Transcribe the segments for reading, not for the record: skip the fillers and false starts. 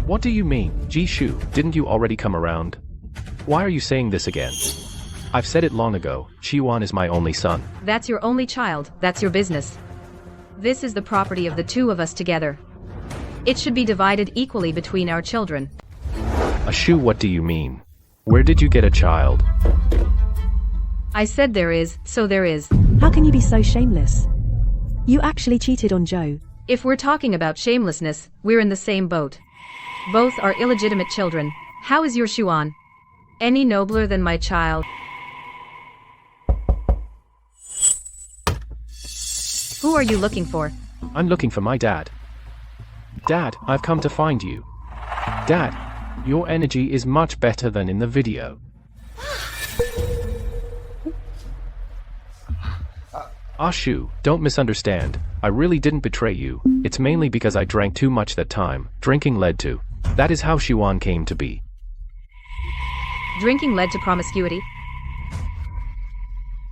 What do you mean, Jishu? Didn't you already come around? Why are you saying this again? I've said it long ago, Shiwan is my only son. That's your only child, that's your business. This is the property of the two of us together. It should be divided equally between our children. Ashu, what do you mean? Where did you get a child? I said there is, so there is. How can you be so shameless? You actually cheated on Joe. If we're talking about shamelessness, we're in the same boat. Both are illegitimate children. How is your Shuan any nobler than my child? Who are you looking for? I'm looking for my dad. Dad, I've come to find you. Dad, your energy is much better than in the video. Ashu, don't misunderstand. I really didn't betray you. It's mainly because I drank too much that time. Drinking led to. That is how Shiwan came to be. Drinking led to promiscuity?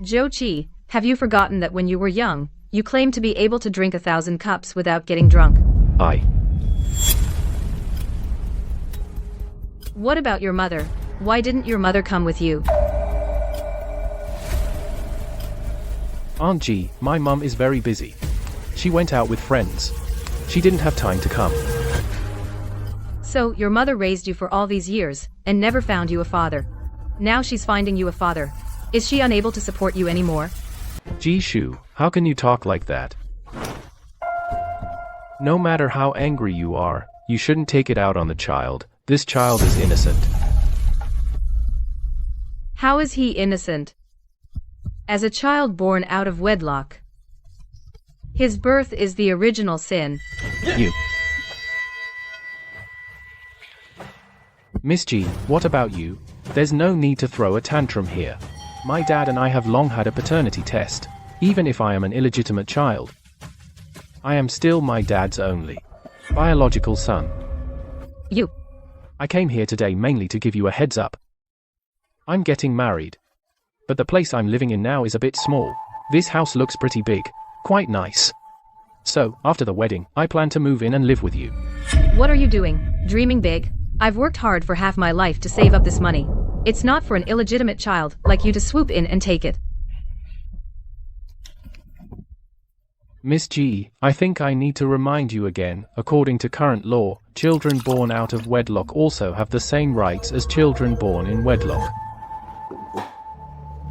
Joe-chi, have you forgotten that when you were young, you claimed to be able to drink 1,000 cups without getting drunk? What about your mother? Why didn't your mother come with you? Aunt G, my mum is very busy. She went out with friends. She didn't have time to come. So, your mother raised you for all these years, and never found you a father. Now she's finding you a father. Is she unable to support you anymore? Jishu, how can you talk like that? No matter how angry you are, you shouldn't take it out on the child. This child is innocent. How is he innocent? As a child born out of wedlock. His birth is the original sin. You. Miss G, what about you? There's no need to throw a tantrum here. My dad and I have long had a paternity test. Even if I am an illegitimate child, I am still my dad's only biological son. You. I came here today mainly to give you a heads up. I'm getting married. But the place I'm living in now is a bit small. This house looks pretty big. Quite nice. So, after the wedding, I plan to move in and live with you. What are you doing? Dreaming big? I've worked hard for half my life to save up this money. It's not for an illegitimate child like you to swoop in and take it. Miss G, I think I need to remind you again, according to current law, children born out of wedlock also have the same rights as children born in wedlock.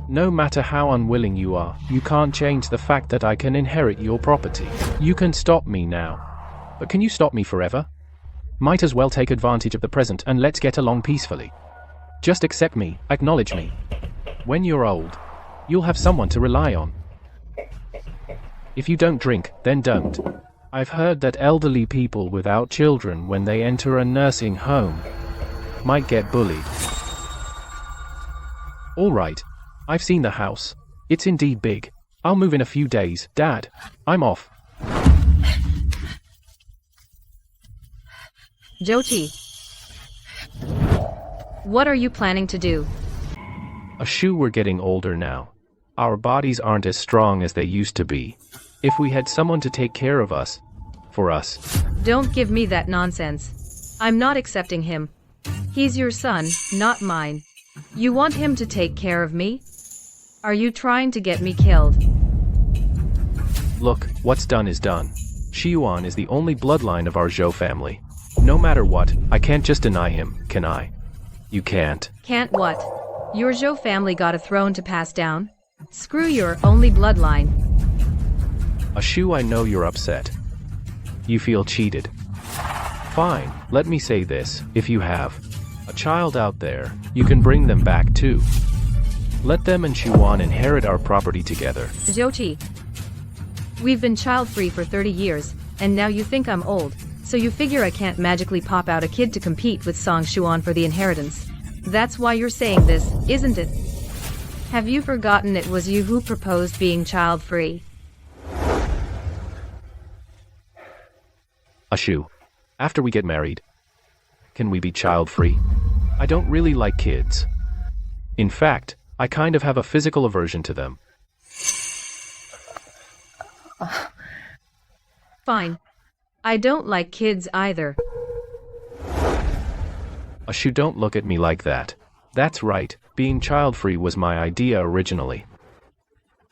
No matter how unwilling you are, you can't change the fact that I can inherit your property. You can stop me now. But can you stop me forever? Might as well take advantage of the present and let's get along peacefully. Just accept me, acknowledge me. When you're old, you'll have someone to rely on. If you don't drink, then don't. I've heard that elderly people without children when they enter a nursing home might get bullied. Alright. I've seen the house. It's indeed big. I'll move in a few days. Dad, I'm off. Jochi. What are you planning to do? Ashu, we're getting older now. Our bodies aren't as strong as they used to be. If we had someone to take care of us, for us. Don't give me that nonsense. I'm not accepting him. He's your son, not mine. You want him to take care of me? Are you trying to get me killed? Look, what's done is done. Shiyuan is the only bloodline of our Zhou family. No matter what, I can't just deny him, can I? You can't. Can't what? Your Zhou family got a throne to pass down? Screw your only bloodline. Ashu, I know you're upset. You feel cheated. Fine, let me say this, if you have a child out there, you can bring them back too. Let them and Shuan inherit our property together. Jochi. We've been child-free for 30 years, and now you think I'm old, so you figure I can't magically pop out a kid to compete with Song Shuan for the inheritance. That's why you're saying this, isn't it? Have you forgotten it was you who proposed being child-free? Ashu, after we get married, can we be child-free? I don't really like kids. In fact, I kind of have a physical aversion to them. Fine. I don't like kids either. Ashu, don't look at me like that. That's right, being child-free was my idea originally.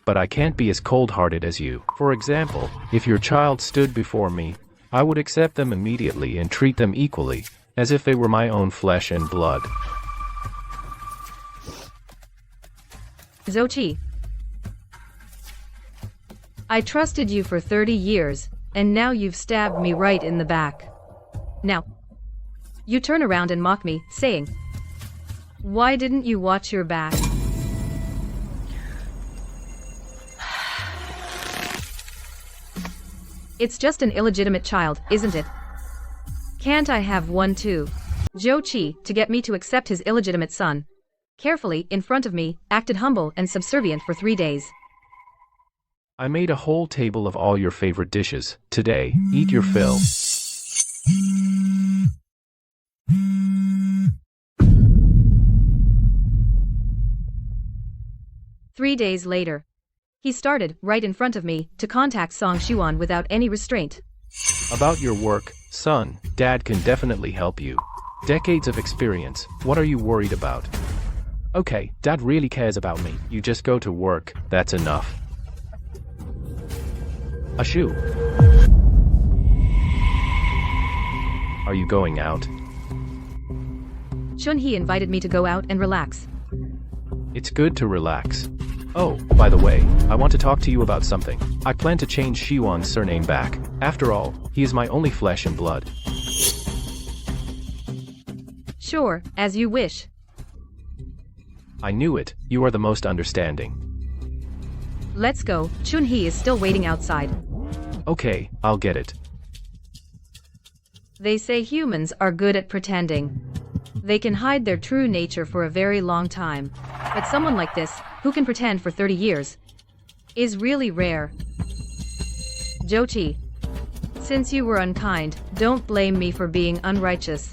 But I can't be as cold-hearted as you. For example, if your child stood before me, I would accept them immediately and treat them equally, as if they were my own flesh and blood. Zhou, I trusted you for 30 years, and now you've stabbed me right in the back. Now, you turn around and mock me, saying, "Why didn't you watch your back?" It's just an illegitimate child, isn't it? Can't I have one too? Zhou, to get me to accept his illegitimate son, carefully, in front of me, acted humble and subservient for 3 days. I made a whole table of all your favorite dishes. Today, eat your fill. Three days later, he started, right in front of me, to contact Song Xuan without any restraint. About your work, son, Dad can definitely help you. Decades of experience, what are you worried about? Okay, Dad really cares about me, you just go to work, that's enough. Ashu. Are you going out? Chunhee invited me to go out and relax. It's good to relax. Oh, by the way, I want to talk to you about something. I plan to change Xiwan's surname back. After all, he is my only flesh and blood. Sure, as you wish. I knew it, you are the most understanding. Let's go, Chunhee is still waiting outside. Okay, I'll get it. They say humans are good at pretending. They can hide their true nature for a very long time. But someone like this, who can pretend for 30 years, is really rare. Zhou, since you were unkind, don't blame me for being unrighteous.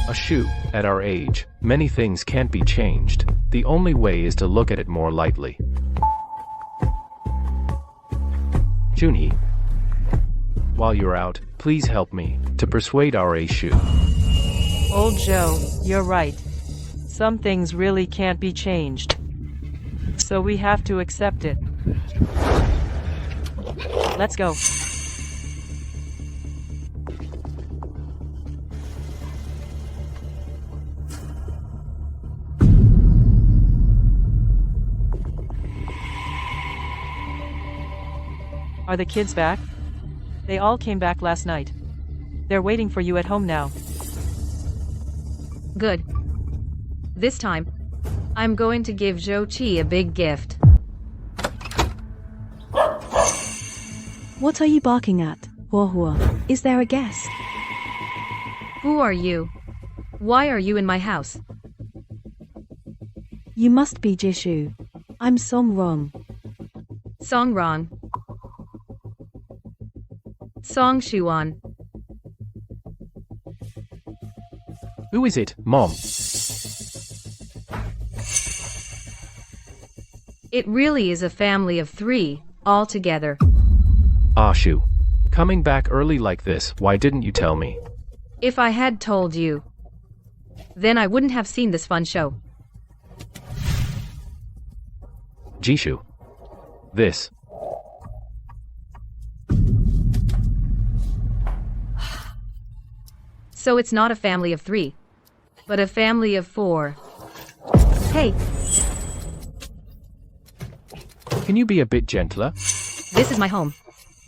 Ashu, at our age, many things can't be changed. The only way is to look at it more lightly. Chunhee, while you're out, please help me to persuade our Ashu. Old Joe, you're right. Some things really can't be changed. So we have to accept it. Let's go. Are the kids back? They all came back last night. They're waiting for you at home now. Good. This time, I'm going to give Zhou a big gift. What are you barking at, Huahua? Is there a guest? Who are you? Why are you in my house? You must be Jishu. I'm Song Rong. Song Rong. Song Xuan. Who is it, Mom? It really is a family of 3, all together. Ashu. Coming back early like this, why didn't you tell me? If I had told you, then I wouldn't have seen this fun show. Jishu. This. So it's not a family of 3, but a family of 4. Hey, Can you be a bit gentler? this is my home.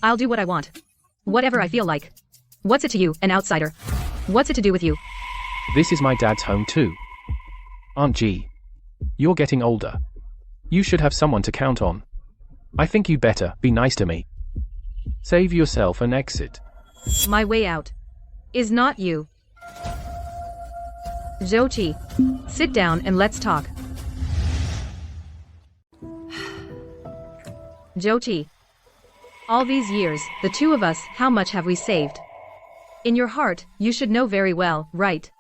I'll do what I want. Whatever I feel like. What's it to you, an outsider? What's it to do with you? This is my dad's home too. Aunt G. You're getting older. You should have someone to count on. I think you better be nice to me. Save yourself an exit. My way out is not you. Zhou, sit down and let's talk. Zhou, all these years, the two of us, how much have we saved? In your heart, you should know very well, right?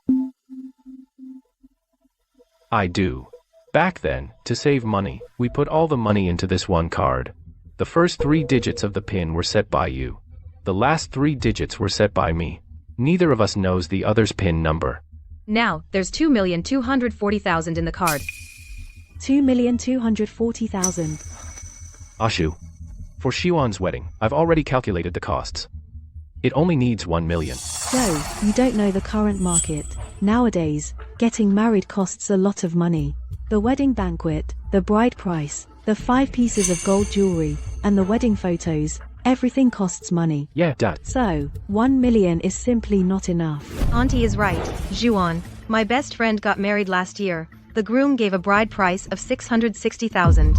I do. Back then, to save money, we put all the money into this one card. The first 3 digits of the PIN were set by you. The last 3 digits were set by me. Neither of us knows the other's PIN number. Now, there's 2,240,000 in the card. 2,240,000. Ashu. For Xiuan's wedding, I've already calculated the costs. It only needs 1 million. Joe, you don't know the current market. Nowadays, getting married costs a lot of money. The wedding banquet, the bride price, the 5 pieces of gold jewelry, and the wedding photos, everything costs money. Yeah, Dad. So, 1 million is simply not enough. Auntie is right, Xiuan. My best friend got married last year. The groom gave a bride price of 660,000.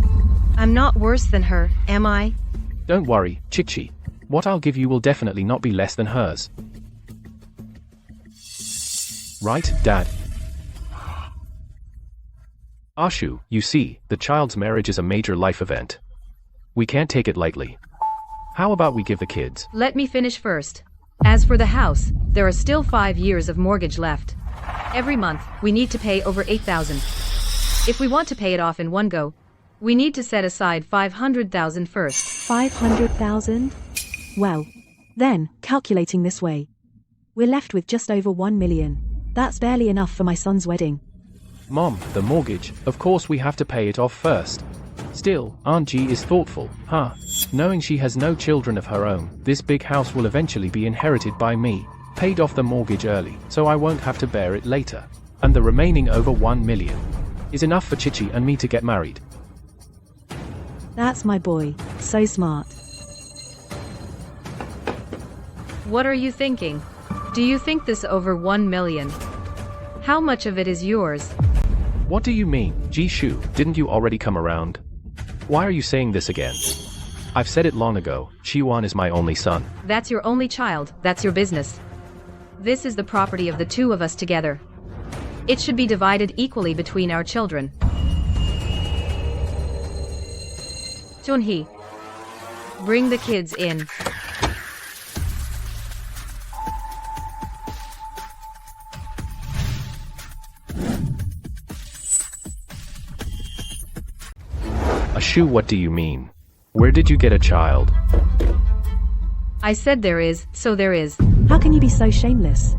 I'm not worse than her, am I? Don't worry, Chichi. What I'll give you will definitely not be less than hers. Right, Dad? Ashu, you see, the child's marriage is a major life event. We can't take it lightly. How about we give the kids? Let me finish first. As for the house, there are still 5 years of mortgage left. Every month, we need to pay over 8,000. If we want to pay it off in one go, we need to set aside 500,000 first. 500,000? Well, then, calculating this way, we're left with just over 1 million. That's barely enough for my son's wedding. Mom, the mortgage, of course we have to pay it off first. Still, Aunt G is thoughtful, huh? Knowing she has no children of her own, this big house will eventually be inherited by me. Paid off the mortgage early, so I won't have to bear it later. And the remaining over 1 million is enough for Chichi and me to get married. That's my boy. So smart. What are you thinking? Do you think this over 1 million? How much of it is yours? What do you mean, Jishu? Didn't you already come around? Why are you saying this again? I've said it long ago, Xiuan is my only son. That's your only child, that's your business. This is the property of the two of us together. It should be divided equally between our children. Junhee, bring the kids in. Ashu, what do you mean? Where did you get a child? I said there is, so there is. How can you be so shameless?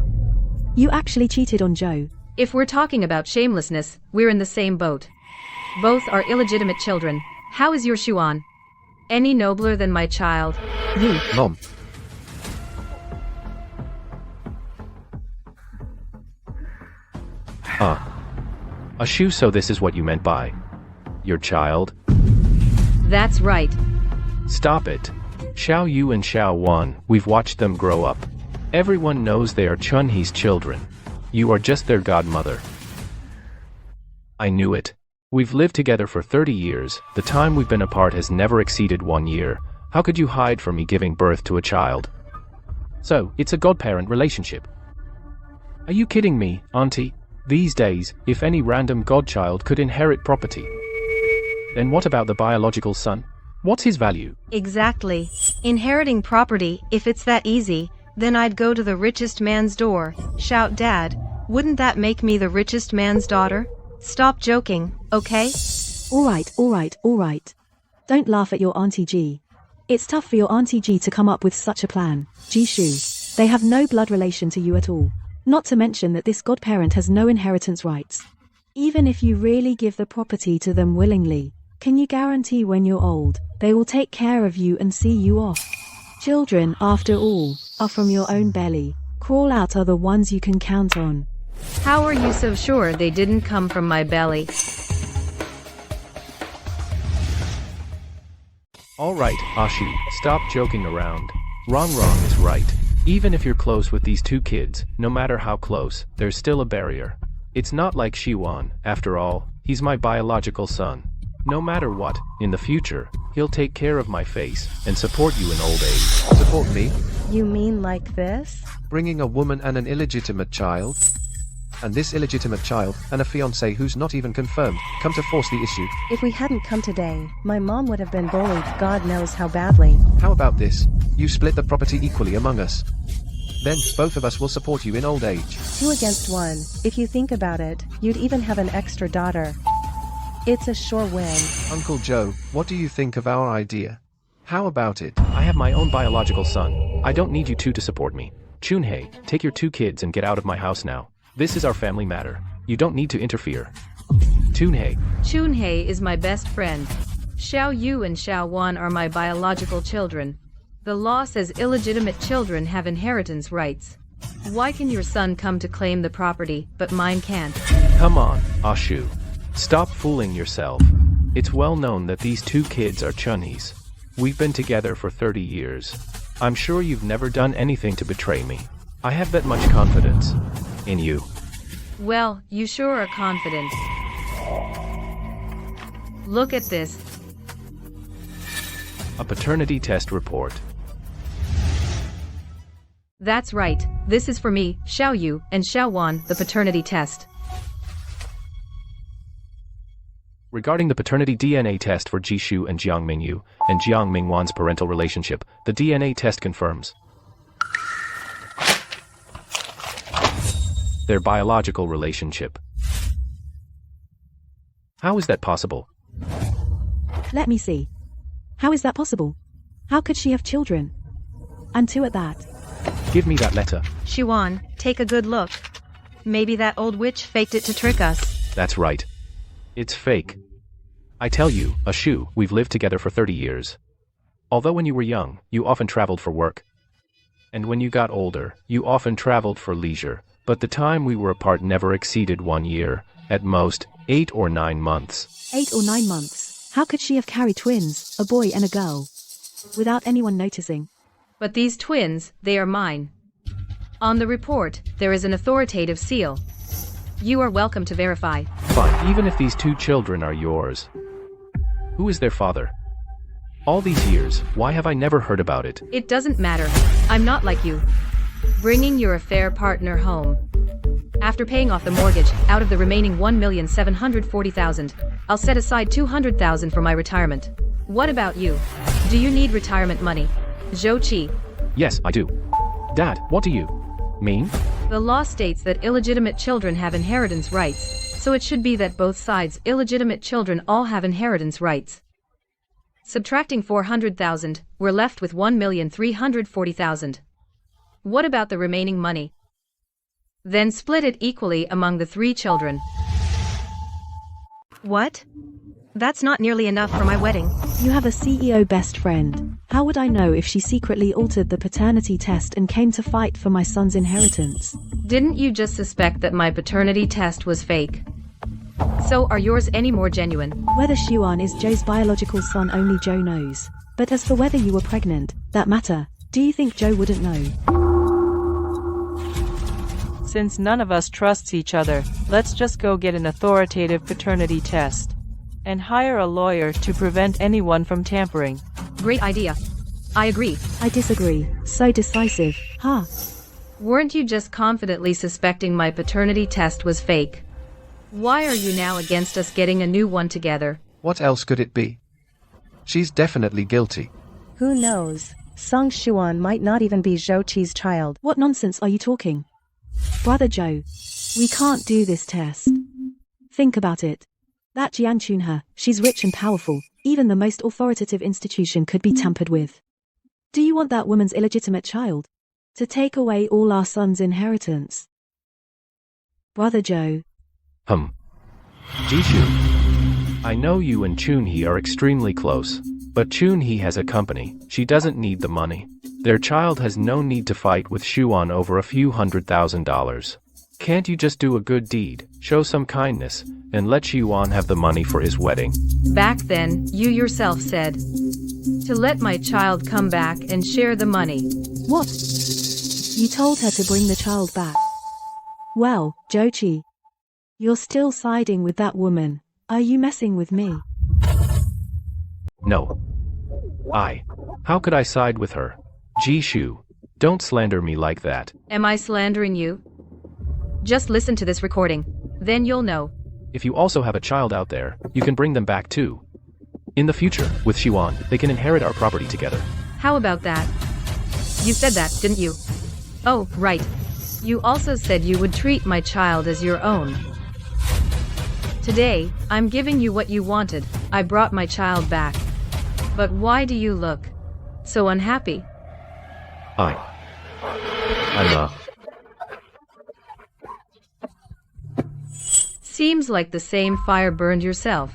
You actually cheated on Joe. If we're talking about shamelessness, we're in the same boat. Both are illegitimate children. How is your Xiuan? Any nobler than my child? You. Mom. Ashu, so this is what you meant by your child? That's right. Stop it. Xiao Yu and Xiao Wan, we've watched them grow up. Everyone knows they are Chunhee's children. You are just their godmother. I knew it. We've lived together for 30 years. The time we've been apart has never exceeded 1 year. How could you hide from me giving birth to a child? So, it's a godparent relationship. Are you kidding me, Auntie? These days, if any random godchild could inherit property, then what about the biological son? What's his value? Exactly. Inheriting property, if it's that easy, then I'd go to the richest man's door, shout Dad. Wouldn't that make me the richest man's daughter? Stop joking, okay? Alright. Don't laugh at your Auntie G. It's tough for your Auntie G to come up with such a plan. Jishu. They have no blood relation to you at all. Not to mention that this godparent has no inheritance rights. Even if you really give the property to them willingly, can you guarantee when you're old, they will take care of you and see you off? Children, after all, are from your own belly. Crawl out are the ones you can count on. How are you so sure they didn't come from my belly? Alright, Ashu, stop joking around. Wrong is right. Even if you're close with these two kids, no matter how close, there's still a barrier. It's not like Xiuan, after all, he's my biological son. No matter what, in the future, he'll take care of my face and support you in old age. Support me? You mean like this? Bringing a woman and an illegitimate child? And this illegitimate child, and a fiancé who's not even confirmed, come to force the issue. If we hadn't come today, my mom would have been bullied God knows how badly. How about this? You split the property equally among us. Then, both of us will support you in old age. 2 against 1. If you think about it, you'd even have an extra daughter. It's a sure win. Uncle Joe, what do you think of our idea? How about it? I have my own biological son. I don't need you two to support me. Chunhei, take your 2 kids and get out of my house now. This is our family matter. You don't need to interfere. Chunhei. Chunhei is my best friend. Xiao Yu and Xiao Wan are my biological children. The law says illegitimate children have inheritance rights. Why can your son come to claim the property, but mine can't? Come on, Ashu. Stop fooling yourself. It's well known that these 2 kids are Chunhei's. We've been together for 30 years. I'm sure you've never done anything to betray me. I have that much confidence in you. Well, you sure are confident. Look at this. A paternity test report. That's right, this is for me, Xiao Yu, and Xiao Wan, the paternity test. Regarding the paternity DNA test for Jishu and Jiang Mingyu and Jiang Mingwan's parental relationship, the DNA test confirms their biological relationship. How is that possible? Let me see. How is that possible? How could she have children? And 2 at that. Give me that letter. Xuan, take a good look. Maybe that old witch faked it to trick us. That's right. It's fake. I tell you, Ashu, we've lived together for 30 years. Although when you were young, you often traveled for work. And when you got older, you often traveled for leisure. But the time we were apart never exceeded 1 year. At most, 8 or 9 months. 8 or 9 months. How could she have carried twins, a boy and a girl, without anyone noticing? But these twins, they are mine. On the report, there is an authoritative seal. You are welcome to verify. Fine, even if these 2 children are yours. Who is their father? All these years, why have I never heard about it? It doesn't matter. I'm not like you. Bringing your affair partner home. After paying off the mortgage, out of the remaining 1,740,000, I'll set aside 200,000 for my retirement. What about you? Do you need retirement money? Zhou Qi. Yes, I do. Dad, what do you mean? The law states that illegitimate children have inheritance rights, so it should be that both sides' illegitimate children all have inheritance rights. Subtracting 400,000, we're left with 1,340,000. What about the remaining money? Then split it equally among the 3 children. What? That's not nearly enough for my wedding. You have a CEO best friend. How would I know if she secretly altered the paternity test and came to fight for my son's inheritance? Didn't you just suspect that my paternity test was fake? So are yours any more genuine? Whether Xuan is Joe's biological son only Joe knows. But as for whether you were pregnant, that matter, do you think Joe wouldn't know? Since none of us trusts each other, let's just go get an authoritative paternity test. And hire a lawyer to prevent anyone from tampering. Great idea. I agree. I disagree. So decisive. Huh. Weren't you just confidently suspecting my paternity test was fake? Why are you now against us getting a new one together? What else could it be? She's definitely guilty. Who knows? Song Xuan might not even be Zhou Qi's child. What nonsense are you talking? Brother Joe, we can't do this test. Think about it. That Jian Chunhe, she's rich and powerful. Even the most authoritative institution could be tampered with. Do you want that woman's illegitimate child to take away all our son's inheritance? Brother Joe. Jishu. I know you and Chunhei are extremely close, but Chunhei has a company. She doesn't need the money. Their child has no need to fight with Xuan over a few $100,000. Can't you just do a good deed, show some kindness, and let Xuan have the money for his wedding? Back then, you yourself said to let my child come back and share the money. What? You told her to bring the child back. Well, Zhou Qi, you're still siding with that woman. Are you messing with me? No. How could I side with her? Jishu, don't slander me like that. Am I slandering you? Just listen to this recording. Then you'll know. If you also have a child out there, you can bring them back too. In the future, with Xuan, they can inherit our property together. How about that? You said that, didn't you? Oh, right. You also said you would treat my child as your own. Today, I'm giving you what you wanted. I brought my child back. But why do you look so unhappy? I Seems like the same fire burned yourself.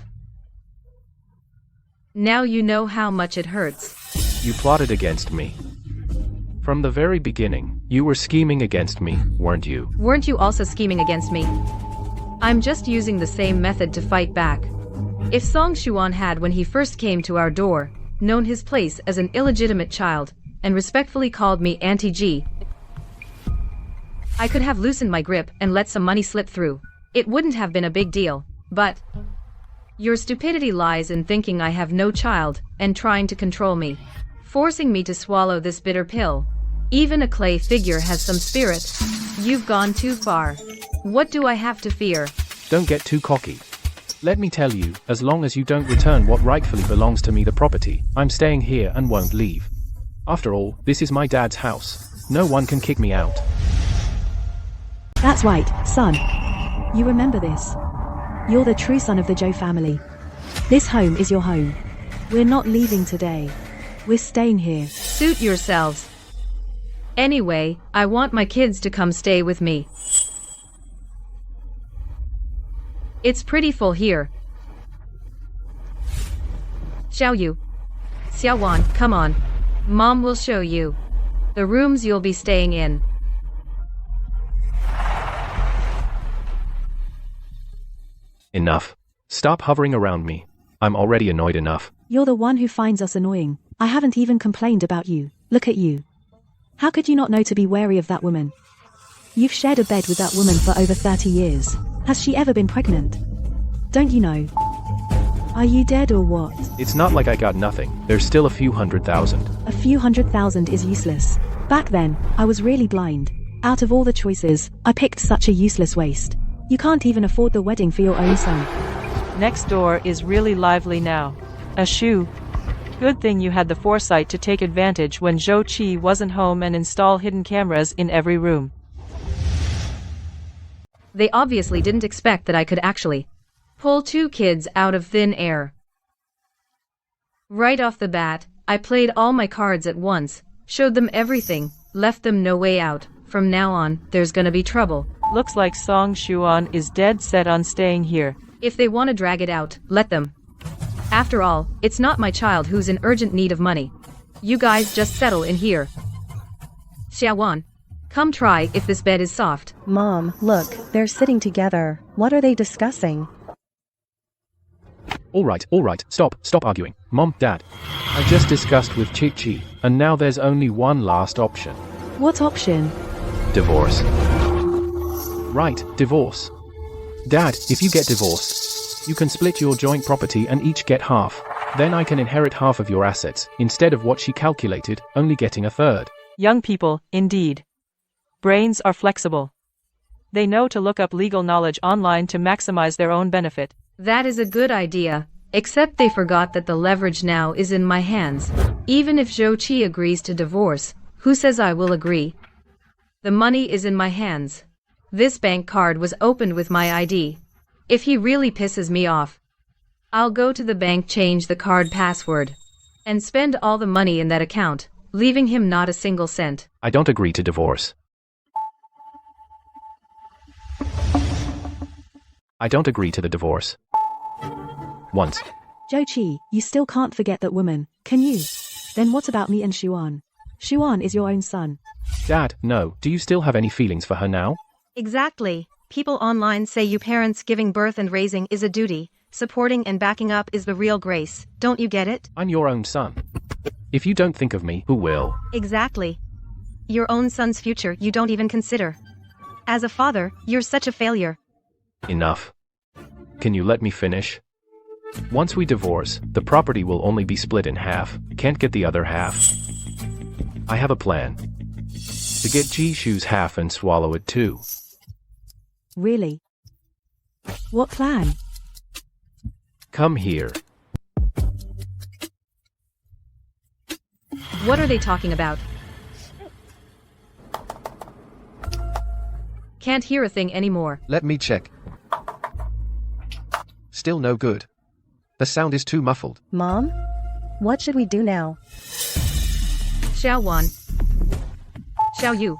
Now you know how much it hurts. You plotted against me. From the very beginning, you were scheming against me, weren't you? Weren't you also scheming against me? I'm just using the same method to fight back. If Song Xuan had, when he first came to our door, known his place as an illegitimate child, and respectfully called me Auntie G, I could have loosened my grip and let some money slip through. It wouldn't have been a big deal, but your stupidity lies in thinking I have no child and trying to control me, forcing me to swallow this bitter pill. Even a clay figure has some spirit. You've gone too far. What do I have to fear? Don't get too cocky. Let me tell you, as long as you don't return what rightfully belongs to me, the property, I'm staying here and won't leave. After all, this is my dad's house. No one can kick me out. That's right, son. You remember this. You're the true son of the Zhou family. This home is your home. We're not leaving today. We're staying here. Suit yourselves. Anyway, I want my kids to come stay with me. It's pretty full here. Xiaoyu. Xiaowan, come on. Mom will show you the rooms you'll be staying in. Enough. Stop hovering around me. I'm already annoyed enough. You're the one who finds us annoying. I haven't even complained about you. Look at you. How could you not know to be wary of that woman? You've shared a bed with that woman for over 30 years. Has she ever been pregnant? Don't you know? Are you dead or what? It's not like I got nothing. There's still a few 100,000. A few 100,000 is useless. Back then, I was really blind. Out of all the choices, I picked such a useless waste. You can't even afford the wedding for your own son. Next door is really lively now. A shoe. Good thing you had the foresight to take advantage when Zhou Qi wasn't home and install hidden cameras in every room. They obviously didn't expect that I could actually pull two kids out of thin air. Right off the bat, I played all my cards at once, showed them everything, left them no way out. From now on, there's gonna be trouble. Looks like Song Xuan is dead set on staying here. If they want to drag it out, let them. After all, it's not my child who's in urgent need of money. You guys just settle in here. Xiaowan, come try if this bed is soft. Mom, look, they're sitting together. What are they discussing? All right, stop arguing. Mom, Dad. I just discussed with Chi, and now there's only one last option. What option? Divorce. Right, divorce. Dad, if you get divorced, you can split your joint property and each get half. Then I can inherit half of your assets, instead of what she calculated, only getting a third. Young people, indeed. Brains are flexible. They know to look up legal knowledge online to maximize their own benefit. That is a good idea, except they forgot that the leverage now is in my hands. Even if Zhou Qi agrees to divorce, who says I will agree? The money is in my hands. This bank card was opened with my ID. If he really pisses me off, I'll go to the bank, change the card password, and spend all the money in that account, leaving him not a single cent. I don't agree to divorce. I don't agree to the divorce. Once. Zhou Qi, you still can't forget that woman, can you? Then what about me and Xuan? Xuan is your own son. Dad, no, do you still have any feelings for her now? Exactly. People online say you parents giving birth and raising is a duty, supporting and backing up is the real grace. Don't you get it? I'm your own son. If you don't think of me, who will? Exactly. Your own son's future you don't even consider. As a father, you're such a failure. Enough. Can you let me finish? Once we divorce, the property will only be split in half. Can't get the other half. I have a plan. To get Jishu's half and swallow it too. Really? What plan? Come here. What are they talking about? Can't hear a thing anymore. Let me check. Still no good. The sound is too muffled. Mom? What should we do now? Xiaowan. Xiaoyu.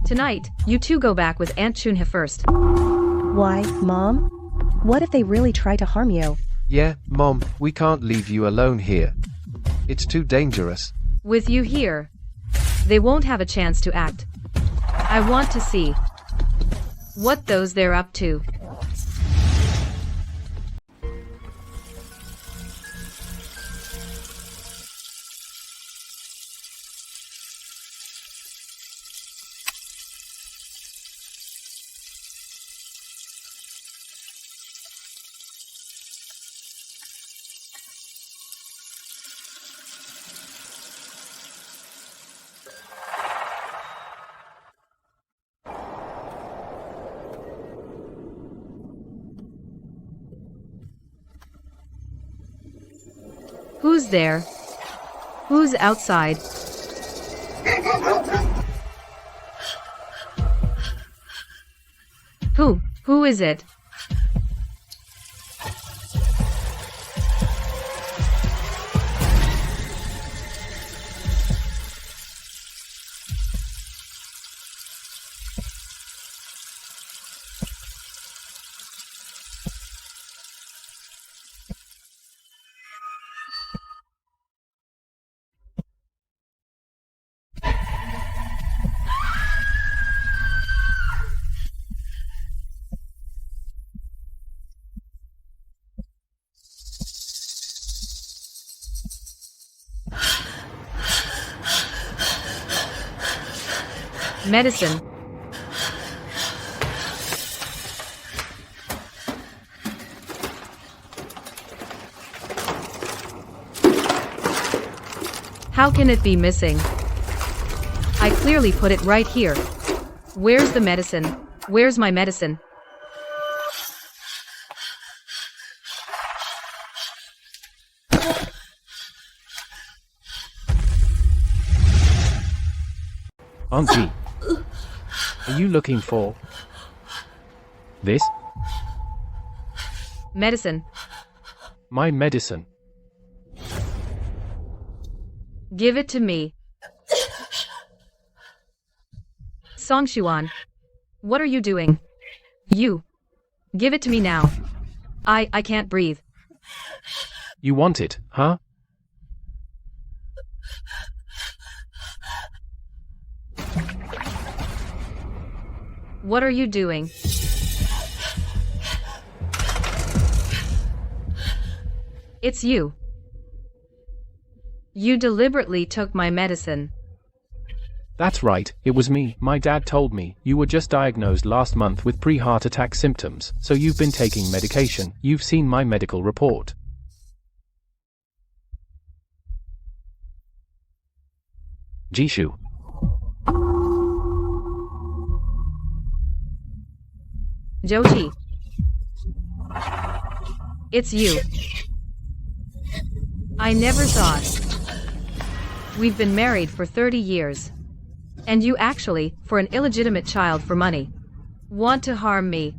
Tonight, you two go back with Aunt Chunhe first. Why, Mom? What if they really try to harm you? Yeah, Mom, we can't leave you alone here. It's too dangerous. With you here, they won't have a chance to act. I want to see what those they're up to. Who's there? Who's outside? Who is it? Medicine. How can it be missing? I clearly put it right here. Where's the medicine? Where's my medicine? Auntie, are you looking for this? Medicine. My medicine. Give it to me. Song Xuan, what are you doing? You. Give it to me now. I can't breathe. You want it, huh? What are you doing? It's you. You deliberately took my medicine. That's right, it was me. My dad told me you were just diagnosed last month with pre-heart attack symptoms, so you've been taking medication. You've seen my medical report. Jishu. Joshi. It's you. I never thought. We've been married for 30 years. And you actually, for an illegitimate child for money, want to harm me.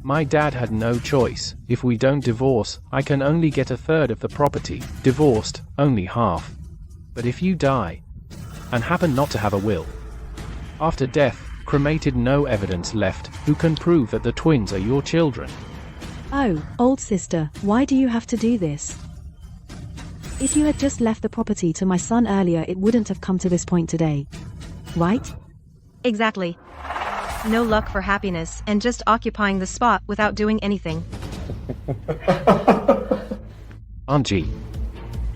My dad had no choice. If we don't divorce, I can only get a third of the property. Divorced, only half. But if you die, and happen not to have a will, after death, cremated, no evidence left, who can prove that the twins are your children? Oh, old sister, why do you have to do this? If you had just left the property to my son earlier, it wouldn't have come to this point today. Right? Exactly. No luck for happiness and just occupying the spot without doing anything. Aunt G.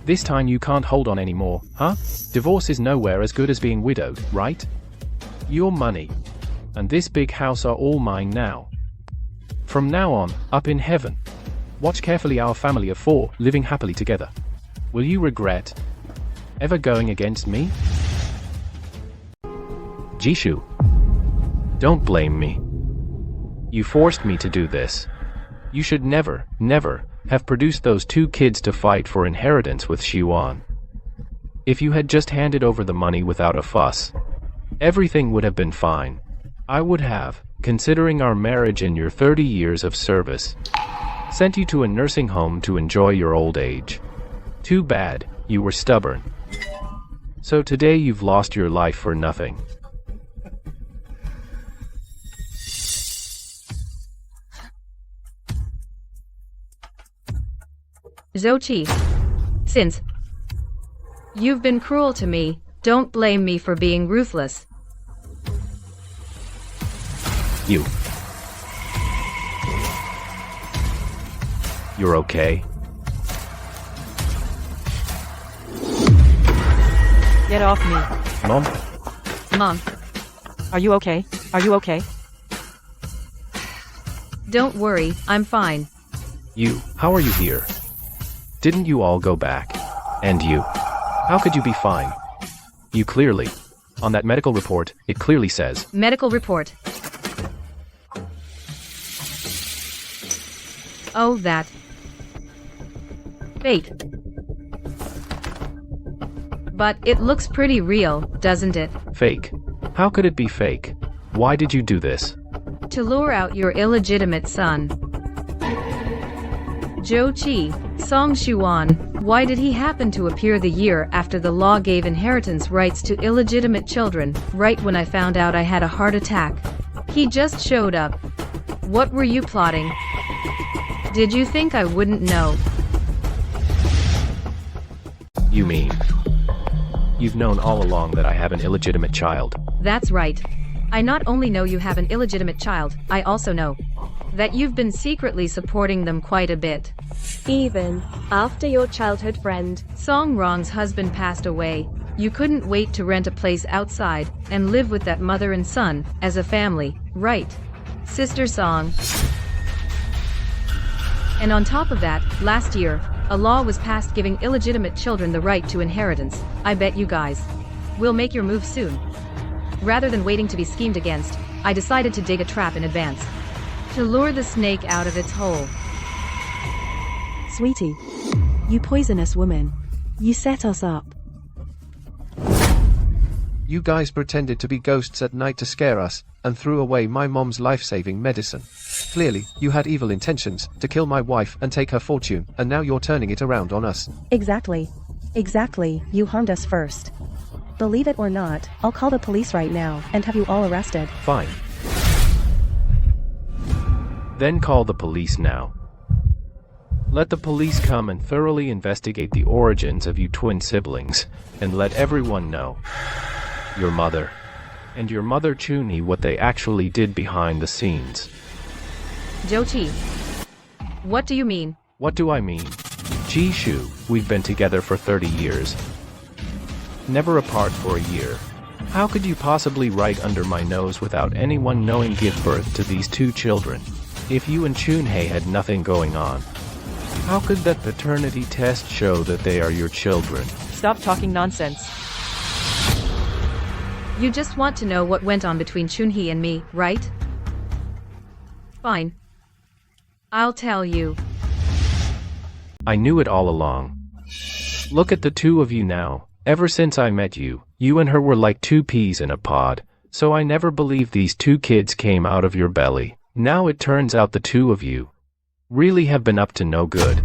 This time you can't hold on anymore, huh? Divorce is nowhere as good as being widowed, right? Your money and this big house are all mine now. From now on, up in heaven, watch carefully our family of 4 living happily together. Will you regret ever going against me? Jishu, don't blame me. You forced me to do this. You should never, never have produced those 2 kids to fight for inheritance with Xiwan. If you had just handed over the money without a fuss, everything would have been fine. I would have, considering our marriage and your 30 years of service, sent you to a nursing home to enjoy your old age. Too bad, you were stubborn. So today you've lost your life for nothing. Zhou since you've been cruel to me, don't blame me for being ruthless. You're okay? Get off me. Mom, Are you okay? Are you okay? don't worry, I'm fine. How are you here? Didn't you all go back? And you? How could you be fine? You clearly. On that medical report, it clearly says. Medical report. Oh, that. Fake. But it looks pretty real, doesn't it? Fake. How could it be fake? Why did you do this? To lure out your illegitimate son. Zhou Song Xuan, why did he happen to appear the year after the law gave inheritance rights to illegitimate children, right when I found out I had a heart attack? He just showed up. What were you plotting? Did you think I wouldn't know? You mean? You've known all along that I have an illegitimate child. That's right. I not only know you have an illegitimate child, I also know that you've been secretly supporting them quite a bit. Even after your childhood friend Song Rong's husband passed away, you couldn't wait to rent a place outside and live with that mother and son as a family, right? Sister Song. And on top of that, last year, a law was passed giving illegitimate children the right to inheritance. I bet you guys will make your move soon. Rather than waiting to be schemed against, I decided to dig a trap in advance to lure the snake out of its hole. Sweetie. You poisonous woman. You set us up. You guys pretended to be ghosts at night to scare us, and threw away my mom's life-saving medicine. Clearly, you had evil intentions, to kill my wife and take her fortune, and now you're turning it around on us. Exactly. Exactly, you harmed us first. Believe it or not, I'll call the police right now and have you all arrested. Fine. Then call the police now. Let the police come and thoroughly investigate the origins of you twin siblings, and let everyone know. Your mother. And your mother Chuni what they actually did behind the scenes. Zhou what do you mean? What do I mean? Jishu, we've been together for 30 years. Never apart for a year. How could you possibly right under my nose without anyone knowing give birth to these two children? If you and Chunhei had nothing going on, how could that paternity test show that they are your children? Stop talking nonsense. You just want to know what went on between Chunhei and me, right? Fine. I'll tell you. I knew it all along. Look at the two of you now. Ever since I met you, you and her were like two peas in a pod, so I never believed these two kids came out of your belly. Now it turns out the two of you really have been up to no good.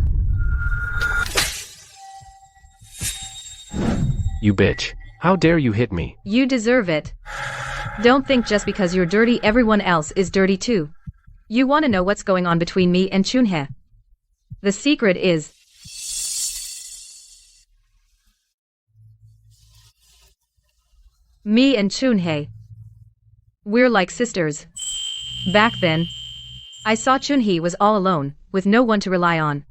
You bitch. How dare you hit me? You deserve it. Don't think just because you're dirty everyone else is dirty too. You want to know what's going on between me and Chunhei? The secret is me and Chunhei. We're like sisters. Back then, I saw Chunhei was all alone, with no one to rely on.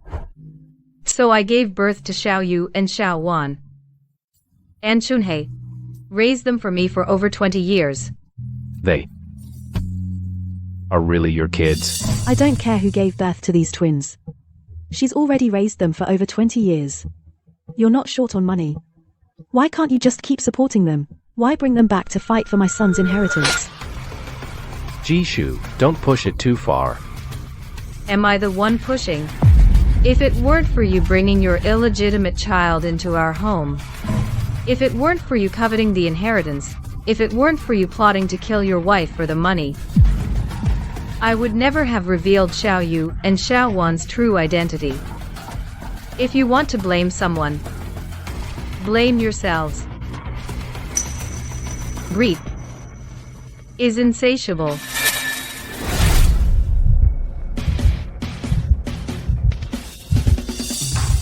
So I gave birth to Xiao Yu and Xiao Wan. And Chunhei raised them for me for over 20 years. They are really your kids? I don't care who gave birth to these twins. She's already raised them for over 20 years. You're not short on money. Why can't you just keep supporting them? Why bring them back to fight for my son's inheritance? Jishu, don't push it too far. Am I the one pushing? If it weren't for you bringing your illegitimate child into our home, if it weren't for you coveting the inheritance, if it weren't for you plotting to kill your wife for the money, I would never have revealed Xiao Yu and Xiao Wan's true identity. If you want to blame someone, blame yourselves. Greed is insatiable.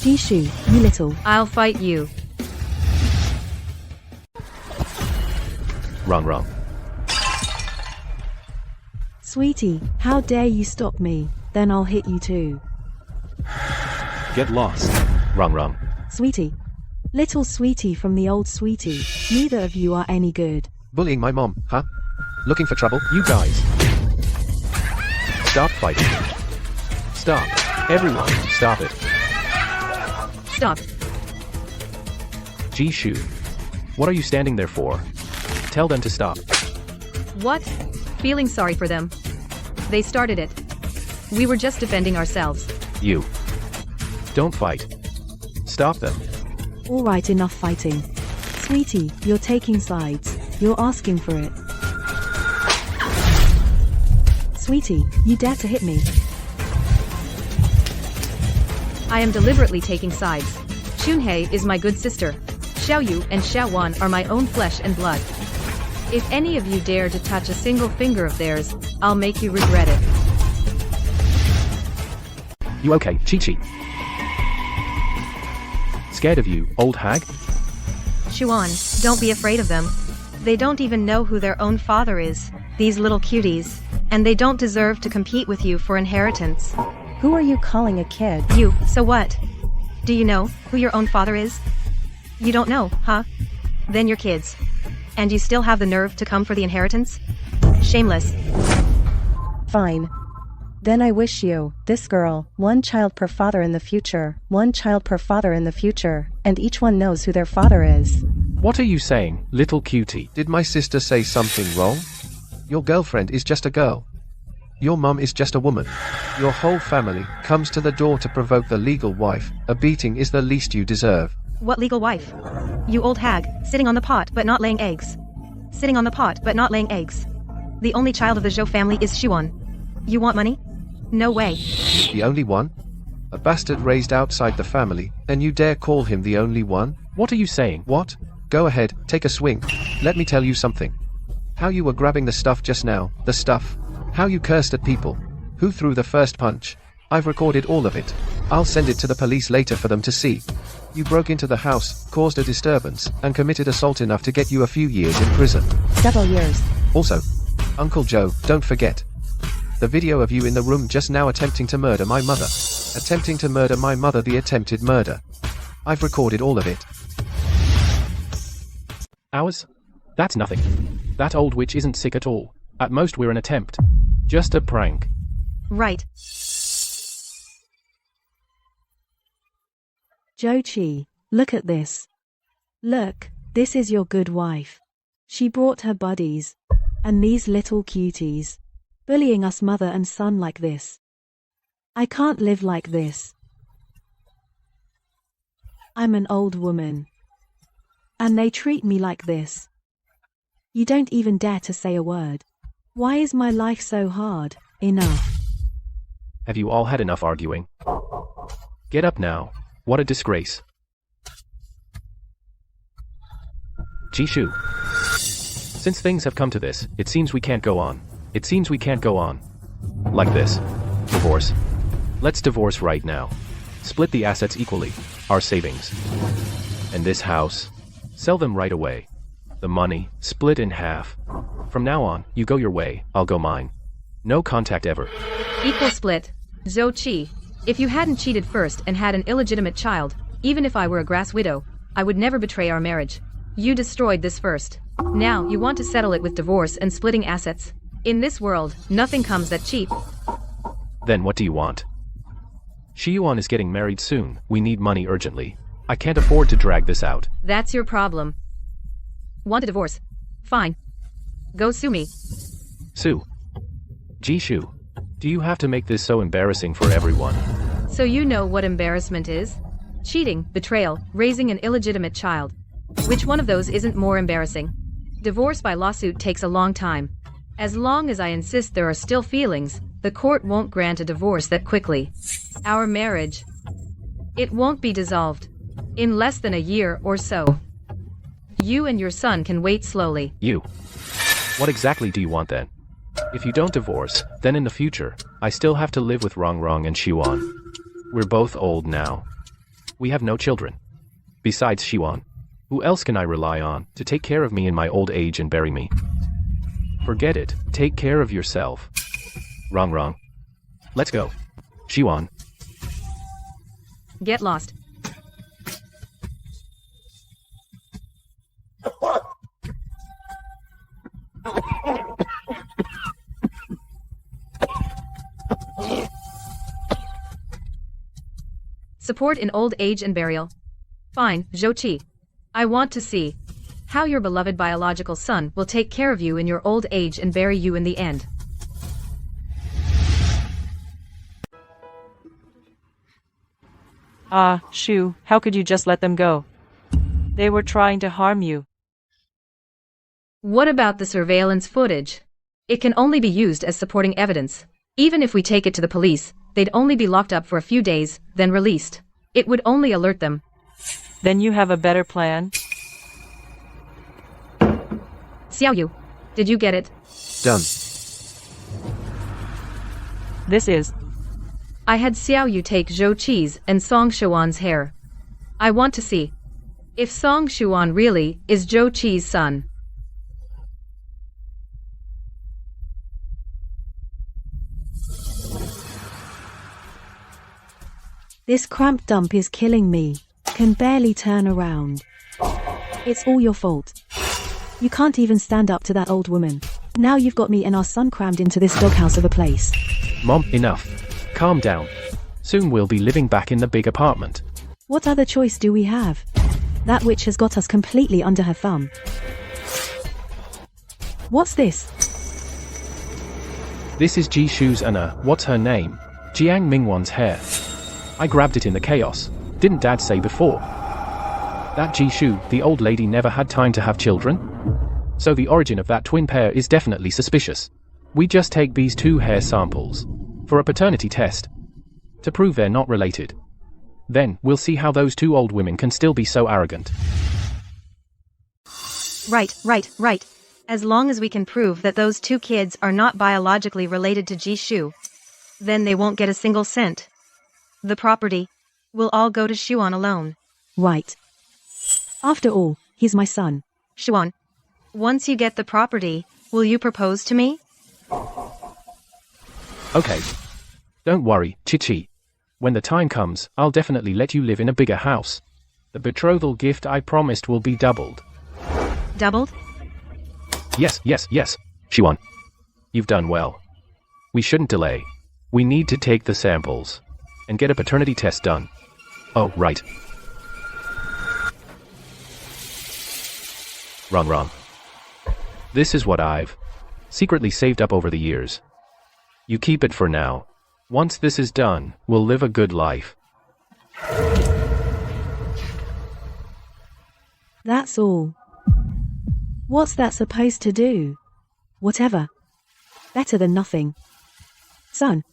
Jishu, you little. I'll fight you. Wrong. Sweetie, how dare you stop me? Then I'll hit you too. Get lost. Wrong. Sweetie. Little sweetie from the old sweetie. Neither of you are any good. Bullying my mom, huh? Looking for trouble? You guys. Stop fighting. Stop. Everyone, stop it. Stop. Jishu. What are you standing there for? Tell them to stop. What? Feeling sorry for them. They started it. We were just defending ourselves. You. Don't fight. Stop them. Alright, enough fighting. Sweetie, you're taking sides. You're asking for it. Sweetie, you dare to hit me. I am deliberately taking sides. Chunhei is my good sister. Xiaoyu and Xiaowan are my own flesh and blood. If any of you dare to touch a single finger of theirs, I'll make you regret it. You okay, Chi-Chi? Scared of you, old hag? Xuan, don't be afraid of them. They don't even know who their own father is, these little cuties, and they don't deserve to compete with you for inheritance. Who are you calling a kid? You, so what? Do you know who your own father is? You don't know, huh? Then you're kids. And you still have the nerve to come for the inheritance? Shameless. Fine. Then I wish you, this girl, one child per father in the future, one child per father in the future, and each one knows who their father is. What are you saying, little cutie? Did my sister say something wrong? Your girlfriend is just a girl. Your mum is just a woman. Your whole family comes to the door to provoke the legal wife. A beating is the least you deserve. What legal wife? You old hag, sitting on the pot but not laying eggs. Sitting on the pot but not laying eggs. The only child of the Zhou family is Xuan. You want money? No way. The only one? A bastard raised outside the family, and you dare call him the only one? What are you saying? What? Go ahead, take a swing. Let me tell you something. How you were grabbing the stuff just now, the stuff. How you cursed at people. Who threw the first punch. I've recorded all of it. I'll send it to the police later for them to see. You broke into the house, caused a disturbance, and committed assault enough to get you a few years in prison. Several years. Also, Uncle Joe, don't forget. The video of you in the room just now attempting to murder my mother. Attempting to murder my mother, the attempted murder. I've recorded all of it. Ours? That's nothing. That old witch isn't sick at all. At most we're an attempt. Just a prank. Right. Jochi, look at this. Look, this is your good wife. She brought her buddies. And these little cuties. Bullying us mother and son like this. I can't live like this. I'm an old woman. And they treat me like this. You don't even dare to say a word. Why is my life so hard? Enough. Have you all had enough arguing? Get up now. What a disgrace. Jishu. Since things have come to this, it seems we can't go on. It seems we can't go on. Like this. Divorce. Let's divorce right now. Split the assets equally. Our savings. And this house. Sell them right away. The money, split in half. From now on, you go your way, I'll go mine. No contact ever. Equal split. Zhou Qi. If you hadn't cheated first and had an illegitimate child, even if I were a grass widow, I would never betray our marriage. You destroyed this first. Now you want to settle it with divorce and splitting assets. In this world, nothing comes that cheap. Then what do you want? Shiyuan is getting married soon. We need money urgently. I can't afford to drag this out. That's your problem. Want a divorce? Fine. Go sue me. Sue. Jishu. Do you have to make this so embarrassing for everyone? So you know what embarrassment is? Cheating, betrayal, raising an illegitimate child. Which one of those isn't more embarrassing? Divorce by lawsuit takes a long time. As long as I insist there are still feelings, the court won't grant a divorce that quickly. Our marriage, it won't be dissolved. In less than a year or so. You and your son can wait slowly. You. What exactly do you want then? If you don't divorce, then in the future, I still have to live with Rong and Xiuan. We're both old now. We have no children. Besides Xiwan, who else can I rely on to take care of me in my old age and bury me? Forget it. Take care of yourself. Wrong. Let's go. Xiwan. Get lost. Support in old age and burial. Fine, Zhou. I want to see how your beloved biological son will take care of you in your old age and bury you in the end. Ah, Shu, how could you just let them go? They were trying to harm you. What about the surveillance footage? It can only be used as supporting evidence. Even if we take it to the police, they'd only be locked up for a few days, then released. It would only alert them. Then you have a better plan? Xiaoyu, did you get it? Done. This is. I had Xiaoyu take Zhou Qi's and Song Shuan's hair. I want to see if Song Shuan really is Zhou Qi's son. This cramped dump is killing me. Can barely turn around. It's all your fault. You can't even stand up to that old woman. Now you've got me and our son crammed into this doghouse of a place. Mom, enough. Calm down. Soon we'll be living back in the big apartment. What other choice do we have? That witch has got us completely under her thumb. What's this? This is Ji Shu's and what's her name? Jiang Mingwan's hair. I grabbed it in the chaos. Didn't Dad say before? That Ji Shu, the old lady, never had time to have children? So the origin of that twin pair is definitely suspicious. We just take these two hair samples for a paternity test to prove they're not related. Then we'll see how those two old women can still be so arrogant. Right. As long as we can prove that those two kids are not biologically related to Ji Shu, then they won't get a single cent. The property will all go to Xuan alone. Right. After all, he's my son. Xuan, once you get the property, will you propose to me? Okay. Don't worry, Chi. When the time comes, I'll definitely let you live in a bigger house. The betrothal gift I promised will be doubled. Doubled? Yes. Xiwan. You've done well. We shouldn't delay. We need to take the samples and get a paternity test done. Oh, right. Wrong. This is what I've secretly saved up over the years. You keep it for now. Once this is done, we'll live a good life. That's all. What's that supposed to do? Whatever. Better than nothing. Son,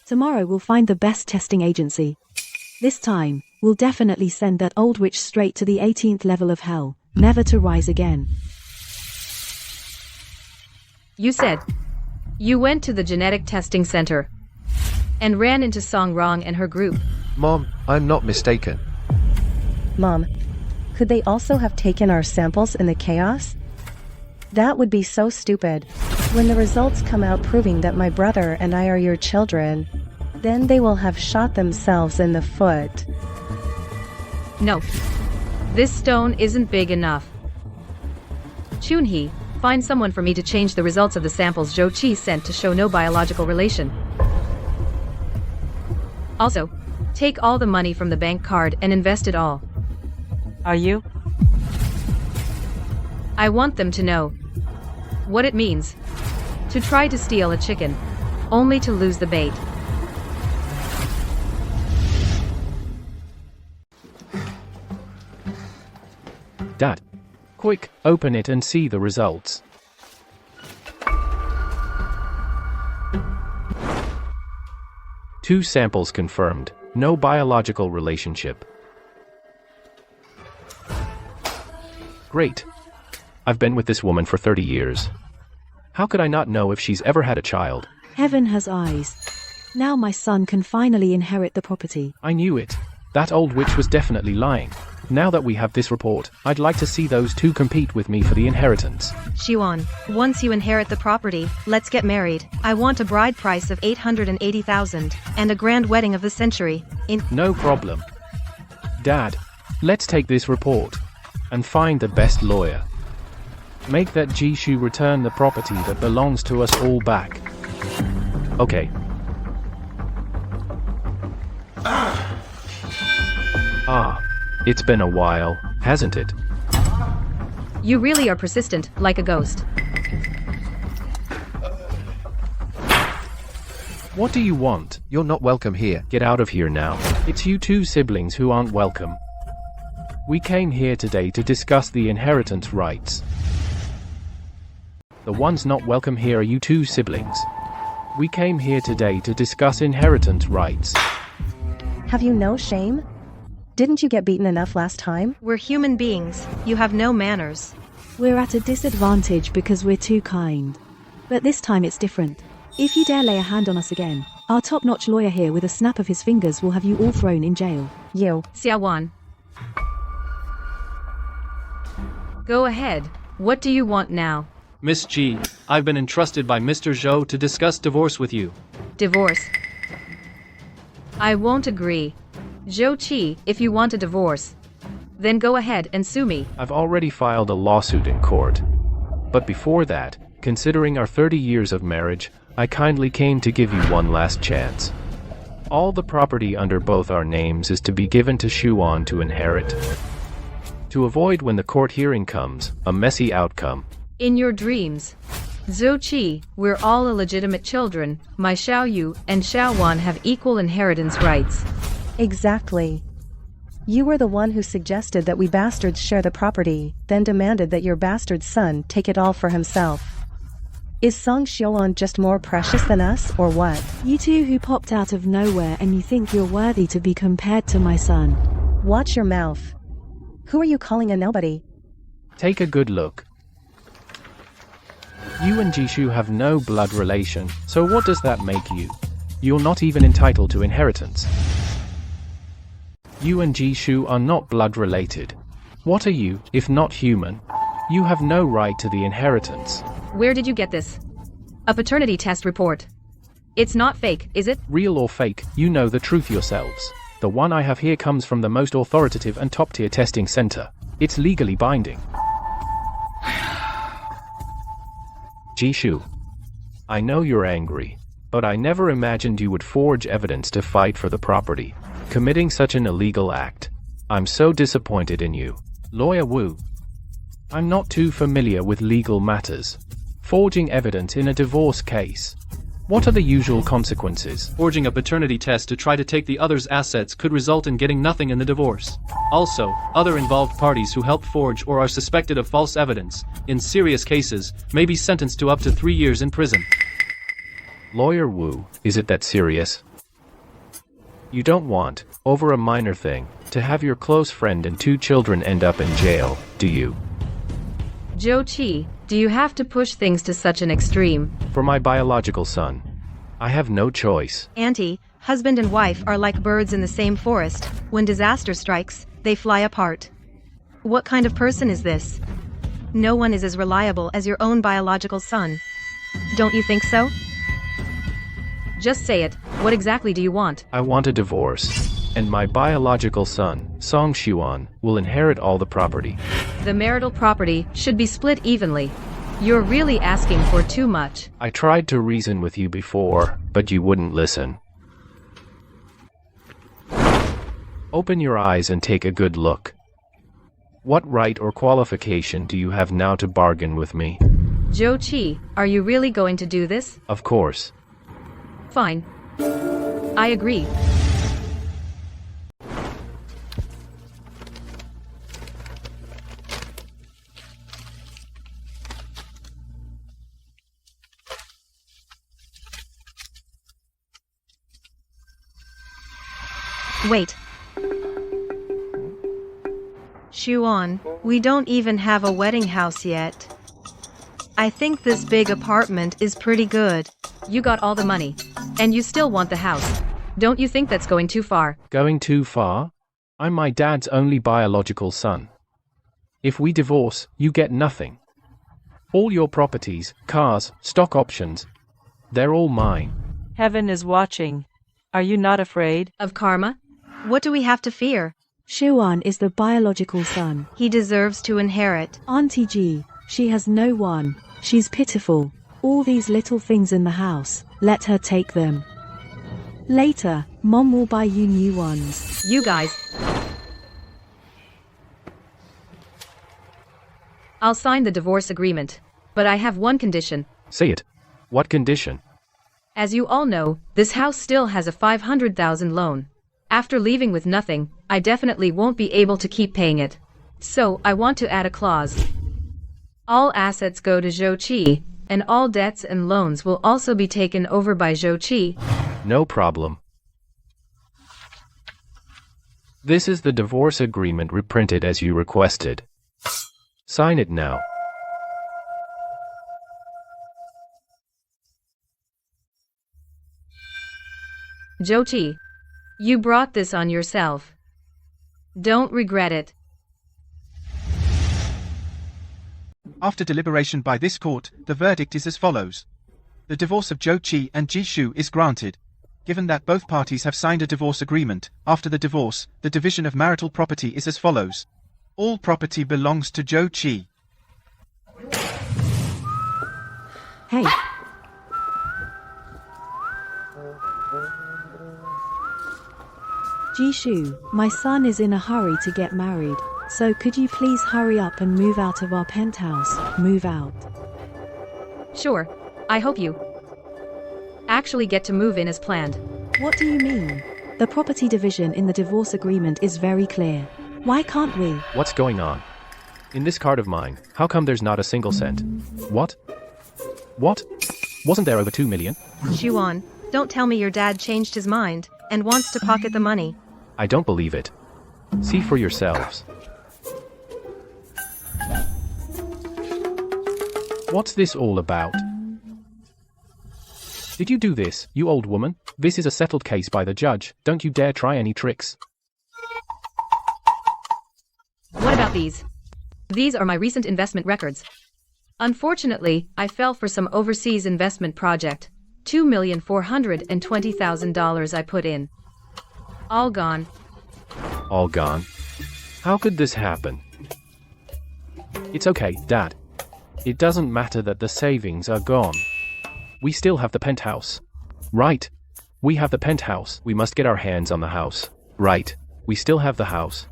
tomorrow we'll find the best testing agency. This time, we'll definitely send that old witch straight to the 18th level of hell, never to rise again. You said you went to the genetic testing center and ran into Song Rong and her group. Mom, I'm not mistaken. Mom, could they also have taken our samples in the chaos? That would be so stupid. When the results come out proving that my brother and I are your children, then they will have shot themselves in the foot. No. This stone isn't big enough. Chunhee, find someone for me to change the results of the samples Zhou Qi sent to show no biological relation. Also, take all the money from the bank card and invest it all. Are you? I want them to know what it means to try to steal a chicken, only to lose the bait. Dad, quick, open it and see the results. Two samples confirmed, no biological relationship. Great. I've been with this woman for 30 years. How could I not know if she's ever had a child? Heaven has eyes. Now my son can finally inherit the property. I knew it. That old witch was definitely lying. Now that we have this report, I'd like to see those two compete with me for the inheritance. Xuan, once you inherit the property, let's get married. I want a bride price of 880,000 and a grand wedding of the century. No problem. Dad, let's take this report and find the best lawyer. Make that Jishu return the property that belongs to us all back. Okay. It's been a while, hasn't it? You really are persistent, like a ghost. What do you want? You're not welcome here. Get out of here now. It's you two siblings who aren't welcome. We came here today to discuss the inheritance rights. The ones not welcome here are you two siblings. We came here today to discuss inheritance rights. Have you no shame? Didn't you get beaten enough last time? We're human beings. You have no manners. We're at a disadvantage because we're too kind. But this time it's different. If you dare lay a hand on us again, our top-notch lawyer here with a snap of his fingers will have you all thrown in jail. You. Xiaowan. Go ahead. What do you want now? Miss G, I've been entrusted by Mr. Zhou to discuss divorce with you. Divorce. I won't agree. Zhou Qi, if you want a divorce, then go ahead and sue me. I've already filed a lawsuit in court. But before that, considering our 30 years of marriage, I kindly came to give you one last chance. All the property under both our names is to be given to Xuan to inherit. To avoid when the court hearing comes, a messy outcome. In your dreams. Zhou Qi, we're all illegitimate children. My Xiaoyu and Xiaowan have equal inheritance rights. Exactly. You were the one who suggested that we bastards share the property, then demanded that your bastard son take it all for himself. Is Song Xiaowan just more precious than us, or what? You two who popped out of nowhere and you think you're worthy to be compared to my son. Watch your mouth. Who are you calling a nobody? Take a good look. You and Jishu have no blood relation, so what does that make you? You're not even entitled to inheritance. You and Jishu are not blood related. What are you, if not human? You have no right to the inheritance. Where did you get this? A paternity test report. It's not fake, is it? Real or fake, you know the truth yourselves. The one I have here comes from the most authoritative and top-tier testing center. It's legally binding. Jishu, I know you're angry, but I never imagined you would forge evidence to fight for the property, committing such an illegal act. I'm so disappointed in you. Lawyer Wu. I'm not too familiar with legal matters. Forging evidence in a divorce case. What are the usual consequences? Forging a paternity test to try to take the other's assets could result in getting nothing in the divorce. Also, other involved parties who helped forge or are suspected of false evidence, in serious cases, may be sentenced to up to 3 years in prison. Lawyer Wu, is it that serious? You don't want, over a minor thing, to have your close friend and 2 children end up in jail, do you? Zhou Qi, do you have to push things to such an extreme? For my biological son, I have no choice. Auntie, husband and wife are like birds in the same forest. When disaster strikes, they fly apart. What kind of person is this? No one is as reliable as your own biological son. Don't you think so? Just say it. What exactly do you want? I want a divorce. And my biological son, Song Xuan, will inherit all the property. The marital property should be split evenly. You're really asking for too much. I tried to reason with you before, but you wouldn't listen. Open your eyes and take a good look. What right or qualification do you have now to bargain with me? Zhou Qi, are you really going to do this? Of course. Fine. I agree. Wait. Xuan, we don't even have a wedding house yet. I think this big apartment is pretty good. You got all the money. And you still want the house. Don't you think that's going too far? Going too far? I'm my dad's only biological son. If we divorce, you get nothing. All your properties, cars, stock options, they're all mine. Heaven is watching. Are you not afraid? Of karma? What do we have to fear? Shuan is the biological son. He deserves to inherit. Auntie G, she has no one. She's pitiful. All these little things in the house, let her take them. Later, Mom will buy you new ones. You guys. I'll sign the divorce agreement. But I have one condition. Say it. What condition? As you all know, this house still has a $500,000 loan. After leaving with nothing, I definitely won't be able to keep paying it. So, I want to add a clause. All assets go to Zhou Qi, and all debts and loans will also be taken over by Zhou Qi. No problem. This is the divorce agreement reprinted as you requested. Sign it now. Zhou Qi, you brought this on yourself. Don't regret it. After deliberation by this court, the verdict is as follows. The divorce of Zhou Qi and Ji Shu is granted. Given that both parties have signed a divorce agreement, after the divorce, the division of marital property is as follows. All property belongs to Zhou Qi. Hey. Jishu, my son is in a hurry to get married, so could you please hurry up and move out of our penthouse? Move out. Sure, I hope you actually get to move in as planned. What do you mean? The property division in the divorce agreement is very clear. Why can't we? What's going on? In this card of mine, how come there's not a single cent? What? What? Wasn't there over 2 million? Shuan, don't tell me your dad changed his mind and wants to pocket the money. I don't believe it. See for yourselves. What's this all about? Did you do this, you old woman? This is a settled case by the judge. Don't you dare try any tricks. What about these? These are my recent investment records. Unfortunately, I fell for some overseas investment project. $2,420,000 I put in. All gone. All gone? How could this happen? It's okay, Dad. It doesn't matter that the savings are gone. We still have the penthouse. Right. We have the penthouse. We must get our hands on the house. Right. We still have the house.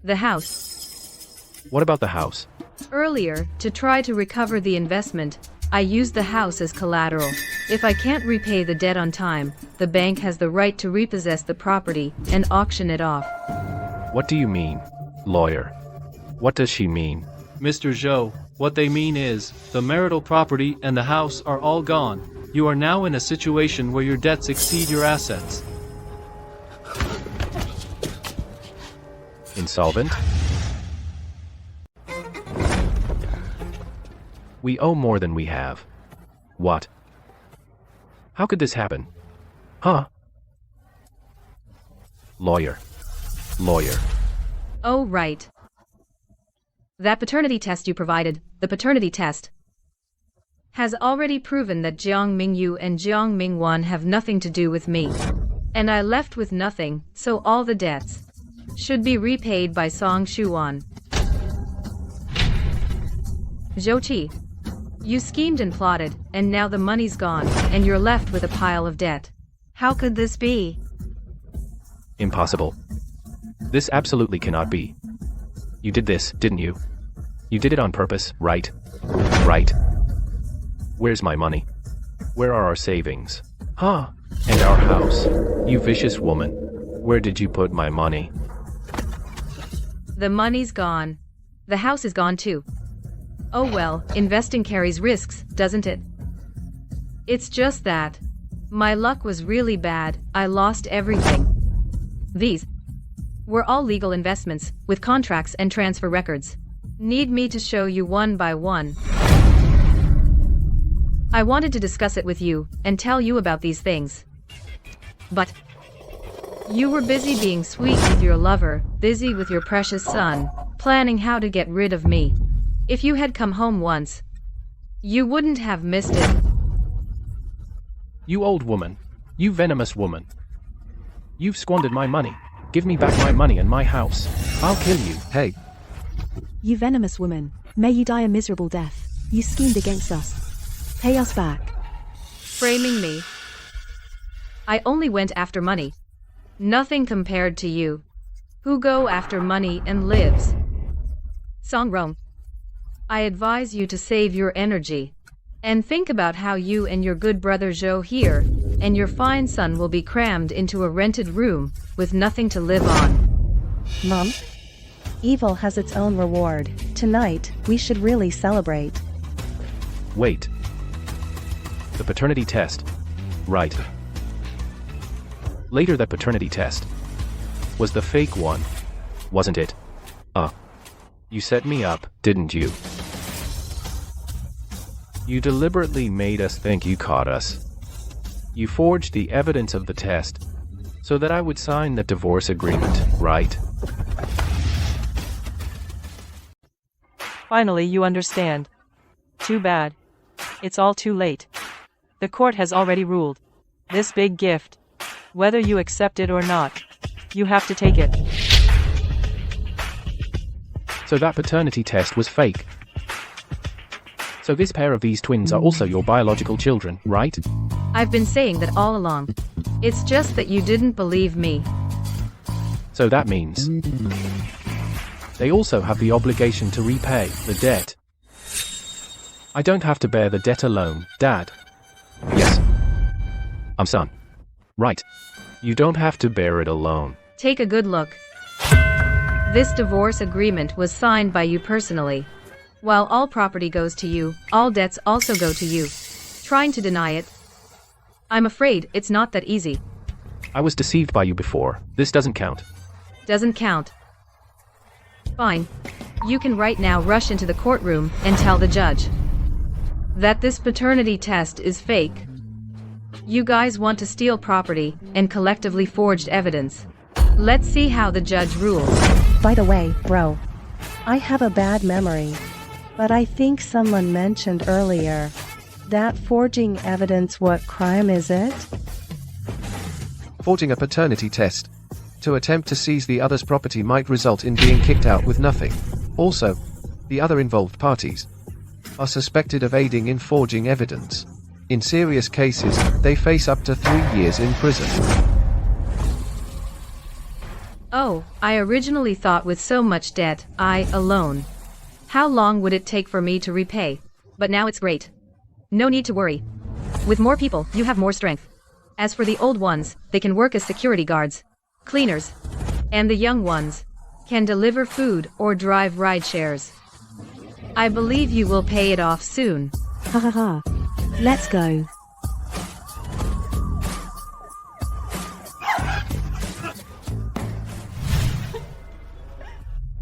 The house. What about the house? Earlier, to try to recover the investment, I used the house as collateral. If I can't repay the debt on time, the bank has the right to repossess the property and auction it off. What do you mean, lawyer? What does she mean? Mr. Zhou, what they mean is, the marital property and the house are all gone. You are now in a situation where your debts exceed your assets. Insolvent? We owe more than we have. What? How could this happen? Huh? Lawyer. Lawyer. Oh, right. That paternity test you provided, the paternity test, has already proven that Jiang Mingyu and Jiang Mingwan have nothing to do with me. And I left with nothing, so all the debts should be repaid by Song Shuan. Zhou Qi, you schemed and plotted, and now the money's gone, and you're left with a pile of debt. How could this be? Impossible. This absolutely cannot be. You did this, didn't you? You did it on purpose, right? Right. Where's my money? Where are our savings? Huh? And our house? You vicious woman. Where did you put my money? The money's gone. The house is gone too. Oh well, investing carries risks, doesn't it? It's just that my luck was really bad. I lost everything. These were all legal investments, with contracts and transfer records. Need me to show you one by one? I wanted to discuss it with you, and tell you about these things. But You were busy being sweet with your lover, busy with your precious son, planning how to get rid of me. If you had come home once, you wouldn't have missed it. You old woman. You venomous woman. You've squandered my money. Give me back my money and my house. I'll kill you. Hey, You venomous woman. May you die a miserable death. You schemed against us. Pay us back. Framing me. I only went after money. Nothing compared to you, who go after money and lives. Song Rome. I advise you to save your energy and think about how you and your good brother Joe here and your fine son will be crammed into a rented room with nothing to live on. Mom? Evil has its own reward. Tonight, we should really celebrate. Wait. The paternity test. Right. Later that paternity test was the fake one, wasn't it? You set me up, didn't you? You deliberately made us think you caught us. You forged the evidence of the test so that I would sign the divorce agreement, right? Finally, you understand. Too bad. It's all too late. The court has already ruled. This big gift, whether you accept it or not, you have to take it. So that paternity test was fake. So this pair of these twins are also your biological children, right? I've been saying that all along. It's just that you didn't believe me. So that means they also have the obligation to repay the debt. I don't have to bear the debt alone, Dad. Yes. I'm son. Right. You don't have to bear it alone. Take a good look. This divorce agreement was signed by you personally. While all property goes to you, all debts also go to you. Trying to deny it? I'm afraid it's not that easy. I was deceived by you before. This doesn't count. Doesn't count. Fine. You can right now rush into the courtroom and tell the judge that this paternity test is fake. You guys want to steal property and collectively forged evidence. Let's see how the judge rules. By the way, bro, I have a bad memory, but I think someone mentioned earlier that forging evidence, what crime is it? forging a paternity test. To attempt to seize the other's property might result in being kicked out with nothing. Also, the other involved parties are suspected of aiding in forging evidence. In serious cases, they face up to 3 years in prison. Oh, I originally thought with so much debt, I alone. How long would it take for me to repay? But now it's great. No need to worry. With more people, you have more strength. As for the old ones, they can work as security guards, cleaners, and the young ones can deliver food or drive ride shares. I believe you will pay it off soon. Ha ha ha. Let's go.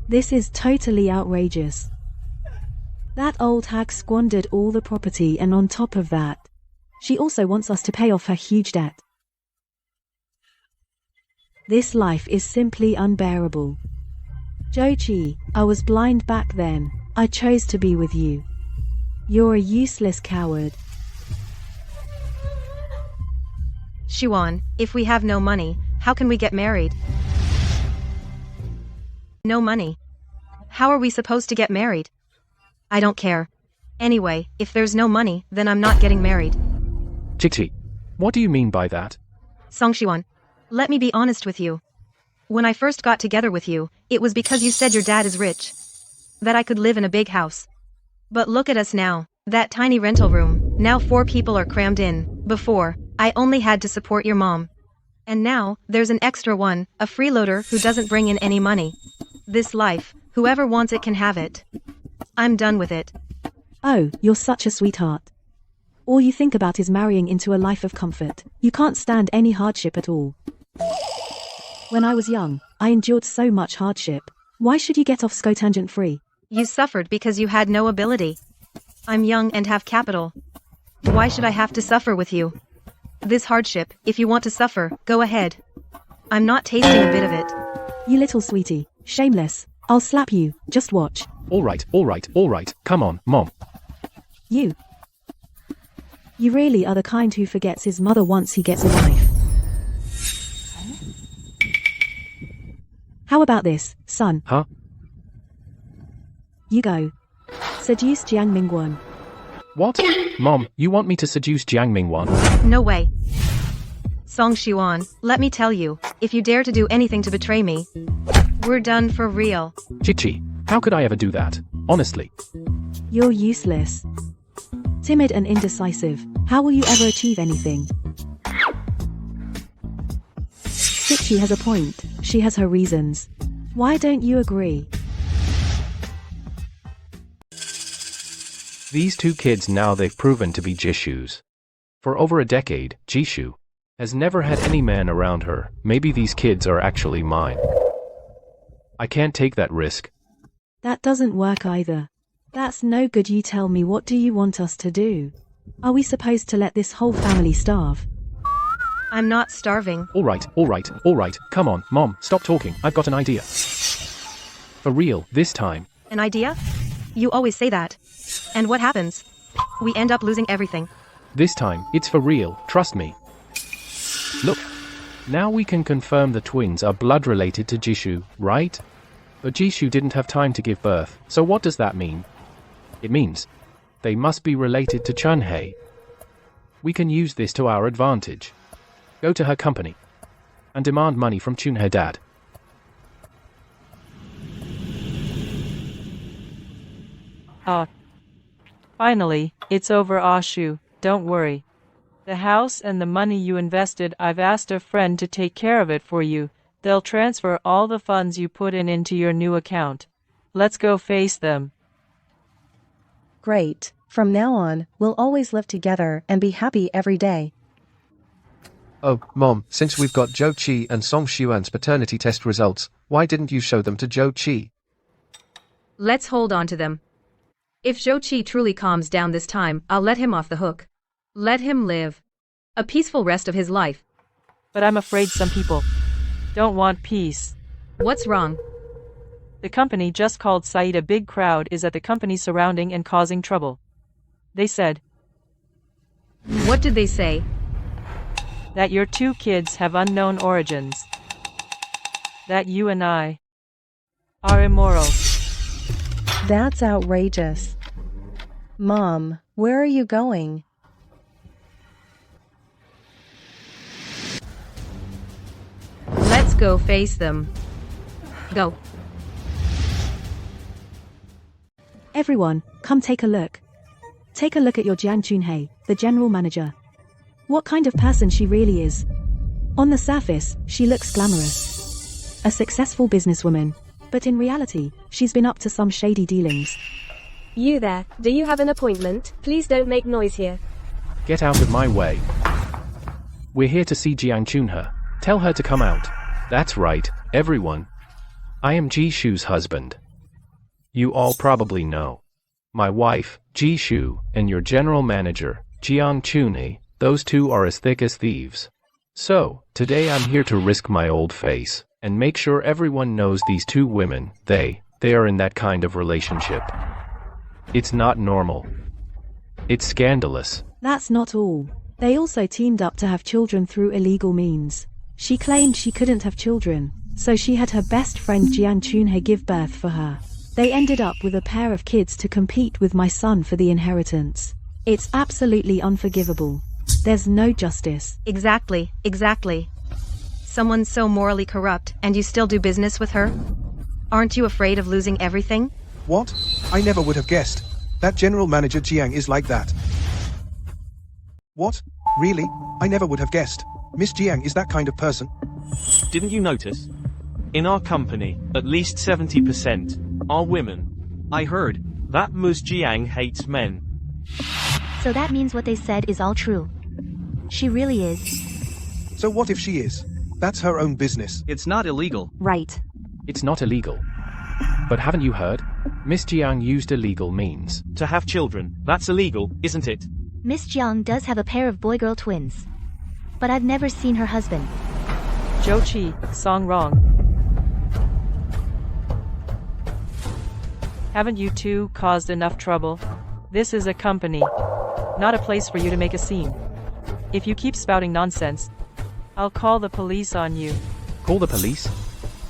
This is totally outrageous. That old hag squandered all the property, and on top of that, she also wants us to pay off her huge debt. This life is simply unbearable. Jochi, I was blind back then. I chose to be with you. You're a useless coward. Shuan, if we have no money, how can we get married? No money. How are we supposed to get married? I don't care. Anyway, if there's no money, then I'm not getting married. Chichi, what do you mean by that? Songshuan, let me be honest with you. When I first got together with you, it was because you said your dad is rich, that I could live in a big house. But look at us now, that tiny rental room, now 4 people are crammed in. Before, I only had to support your mom. And now, there's an extra one, a freeloader who doesn't bring in any money. This life, whoever wants it can have it. I'm done with it. Oh, you're such a sweetheart. All you think about is marrying into a life of comfort. You can't stand any hardship at all. When I was young, I endured so much hardship. Why should you get off scotangent free? You suffered because you had no ability. I'm young and have capital. Why should I have to suffer with you? This hardship, if you want to suffer, go ahead. I'm not tasting a bit of it. You little sweetie. Shameless. I'll slap you. Just watch. Alright, come on, Mom. You really are the kind who forgets his mother once he gets a wife. How about this, son? Huh? You go. Seduce Jiang Mingwen. What? Mom, you want me to seduce Jiang Mingwen? No way. Song Xuan, let me tell you, if you dare to do anything to betray me, we're done for real. Chichi, how could I ever do that? Honestly. You're useless. Timid and indecisive. How will you ever achieve anything? Chichi has a point. She has her reasons. Why don't you agree? These two kids now they've proven to be Jishu's. For over a decade, Jishu has never had any man around her. Maybe these kids are actually mine. I can't take that risk. That doesn't work either. That's no good. You tell me, what do you want us to do? Are we supposed to let this whole family starve? I'm not starving. Alright, come on, Mom, stop talking, I've got an idea. For real, this time. An idea? You always say that. And what happens? We end up losing everything. This time, it's for real, trust me. Look, now we can confirm the twins are blood related to Jishu, right? But Jishu didn't have time to give birth, so what does that mean? It means they must be related to Chunhei. We can use this to our advantage. Go to her company and demand money from Chunhei dad. Finally, it's over, Ashu. Don't worry. The house and the money you invested, I've asked a friend to take care of it for you. They'll transfer all the funds you put in into your new account. Let's go face them. Great. From now on, we'll always live together and be happy every day. Oh, Mom, since we've got Zhou Qi and Song Xuan's paternity test results, why didn't you show them to Zhou Qi? Let's hold on to them. If Zhou Qi truly calms down this time, I'll let him off the hook. Let him live a peaceful rest of his life. But I'm afraid some people don't want peace. What's wrong? The company just called Said. A big crowd is at the company surrounding and causing trouble. They said, What did they say? that your two kids have unknown origins. That you and I are immoral. That's outrageous. Mom, where are you going? Let's go face them. Go. Everyone, come take a look. Take a look at your Jiang Chunhei, the general manager. What kind of person she really is. On the surface, she looks glamorous. A successful businesswoman. But in reality, she's been up to some shady dealings. You there, do you have an appointment? Please don't make noise here. Get out of my way. We're here to see Jiang Chunhe. Tell her to come out. That's right, everyone. I am Jishu's husband. You all probably know. My wife, Jishu, and your general manager, Jiang Chunhe, those two are as thick as thieves. So, today I'm here to risk my old face, and make sure everyone knows these two women, they are in that kind of relationship. It's not normal. It's scandalous. That's not all. They also teamed up to have children through illegal means. She claimed she couldn't have children, so she had her best friend Jiang Chunhe give birth for her. They ended up with a pair of kids to compete with my son for the inheritance. It's absolutely unforgivable. There's no justice. Exactly. Someone so morally corrupt, and you still do business with her? Aren't you afraid of losing everything? What? I never would have guessed. That general manager Jiang is like that. What? Really? I never would have guessed. Miss Jiang is that kind of person. Didn't you notice? In our company, at least 70% are women. I heard that Ms. Jiang hates men. So that means what they said is all true. She really is. So what if she is? That's her own business. It's not illegal. Right. It's not illegal. But haven't you heard? Miss Jiang used illegal means. To have children, that's illegal, isn't it? Miss Jiang does have a pair of boy-girl twins. But I've never seen her husband. Zhou Qi, song wrong. Haven't you two caused enough trouble? This is a company, not a place for you to make a scene. If you keep spouting nonsense, I'll call the police on you. Call the police?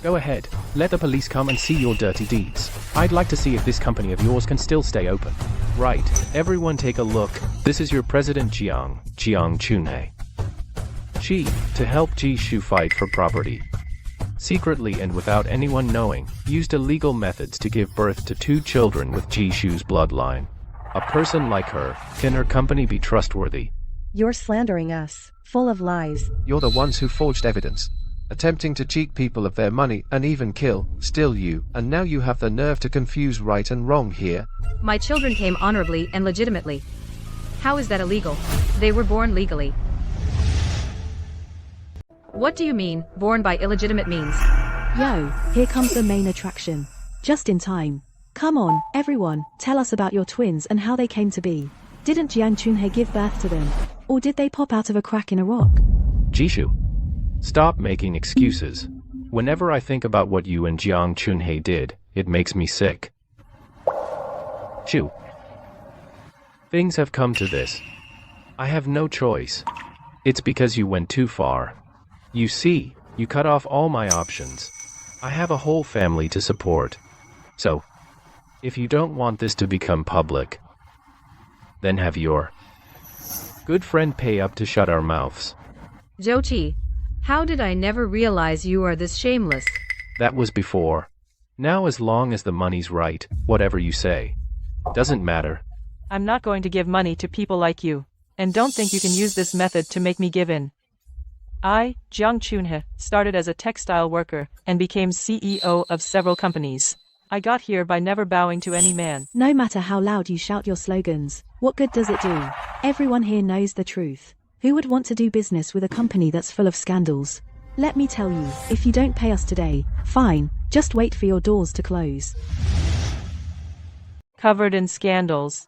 Go ahead. Let the police come and see your dirty deeds. I'd like to see if this company of yours can still stay open. Right. Everyone take a look. This is your president Jiang Chunhei. She, to help Ji Shu fight for property, secretly and without anyone knowing, used illegal methods to give birth to 2 children with Ji Shu's bloodline. A person like her, can her company be trustworthy? You're slandering us, full of lies. You're the ones who forged evidence, attempting to cheat people of their money and even kill, still you, and now you have the nerve to confuse right and wrong here. My children came honorably and legitimately. How is that illegal? They were born legally. What do you mean, born by illegitimate means? Yo, here comes the main attraction. Just in time. Come on, everyone, tell us about your twins and how they came to be. Didn't Jiang Chunhei give birth to them? Or did they pop out of a crack in a rock? Jishu, stop making excuses. Whenever I think about what you and Jiang Chunhei did, it makes me sick. Shu. Things have come to this. I have no choice. It's because you went too far. You see, you cut off all my options. I have a whole family to support. So, if you don't want this to become public, then have your good friend pay up to shut our mouths. Zhou Qi, how did I never realize you are this shameless? That was before. Now as long as the money's right, whatever you say. Doesn't matter. I'm not going to give money to people like you. And don't think you can use this method to make me give in. I, Jiang Chunhe, started as a textile worker and became CEO of several companies. I got here by never bowing to any man. No matter how loud you shout your slogans, what good does it do? Everyone here knows the truth. Who would want to do business with a company that's full of scandals? Let me tell you, if you don't pay us today, fine, just wait for your doors to close. Covered in scandals.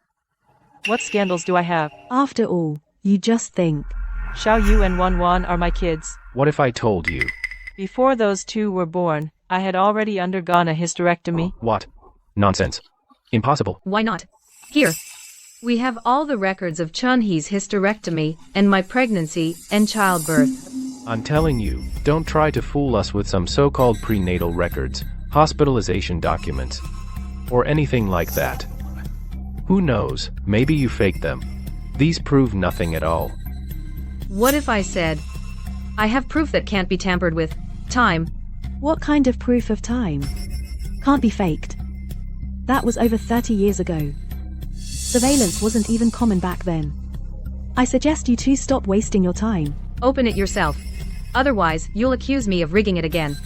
What scandals do I have? After all, you just think. Xiao Yu and Wan Wan are my kids. What if I told you? Before those 2 were born, I had already undergone a hysterectomy. What? Nonsense. Impossible. Why not? Here. We have all the records of Chunhe's hysterectomy, and my pregnancy, and childbirth. I'm telling you, don't try to fool us with some so-called prenatal records, hospitalization documents, or anything like that. Who knows, maybe you faked them. These prove nothing at all. What if I said, I have proof that can't be tampered with. Time. What kind of proof of time? Can't be faked. That was over 30 years ago. Surveillance wasn't even common back then. I suggest you two stop wasting your time. Open it yourself. Otherwise, you'll accuse me of rigging it again.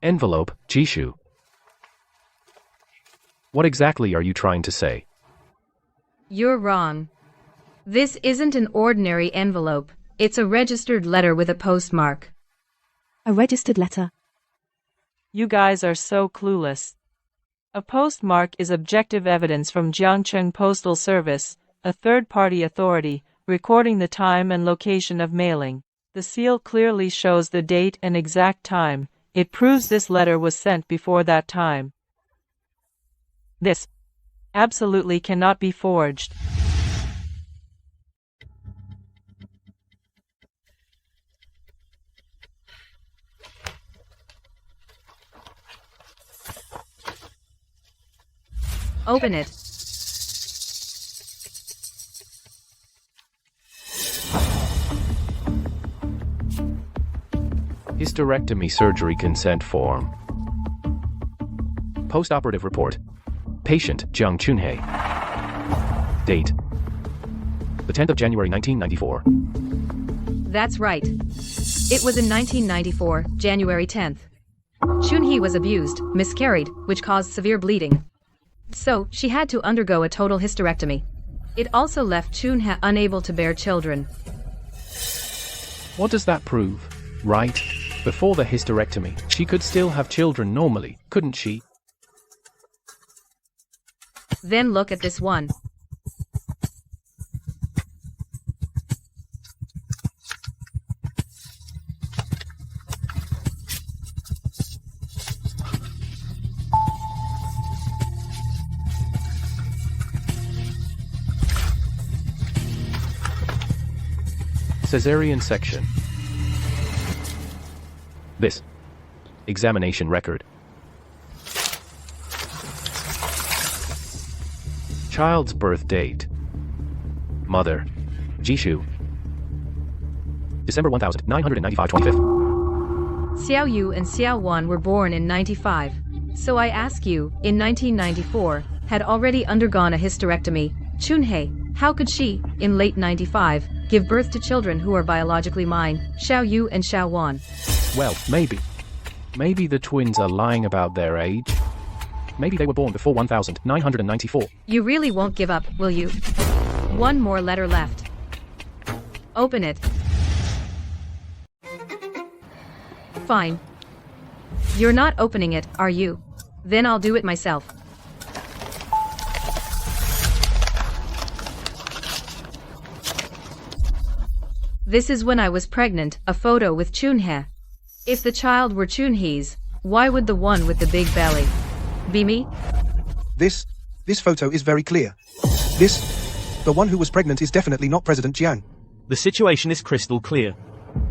Envelope, Jishu. What exactly are you trying to say? You're wrong. This isn't an ordinary envelope. It's a registered letter with a postmark. A registered letter? You guys are so clueless. A postmark is objective evidence from Jiangcheng Postal Service, a third-party authority, recording the time and location of mailing. The seal clearly shows the date and exact time. It proves this letter was sent before that time. This absolutely cannot be forged. Open it. Hysterectomy surgery consent form. Post-operative report. Patient, Jiang Chunhei. Date. The 10th of January 1994. That's right. It was in 1994, January 10th. Chunhei was abused, miscarried, which caused severe bleeding. So, she had to undergo a total hysterectomy. It also left Chunhei unable to bear children. What does that prove? Right? Before the hysterectomy, she could still have children normally, couldn't she? Then look at this one. Caesarean section. This. Examination record. Child's birth date. Mother. Jishu. December 1995, 25th. Xiao Yu and Xiao Wan were born in 95. So I ask you, in 1994, had already undergone a hysterectomy. Chunhei, how could she, in late 95, give birth to children who are biologically mine, Xiao Yu and Xiao Wan? Well, maybe. Maybe the twins are lying about their age. Maybe they were born before 1994. You really won't give up, will you? One more letter left. Open it. Fine. You're not opening it, are you? Then I'll do it myself. This is when I was pregnant, a photo with Chunhe. If the child were Chunhe's, why would the one with the big belly be me? This photo is very clear. The one who was pregnant is definitely not President Jiang. The situation is crystal clear.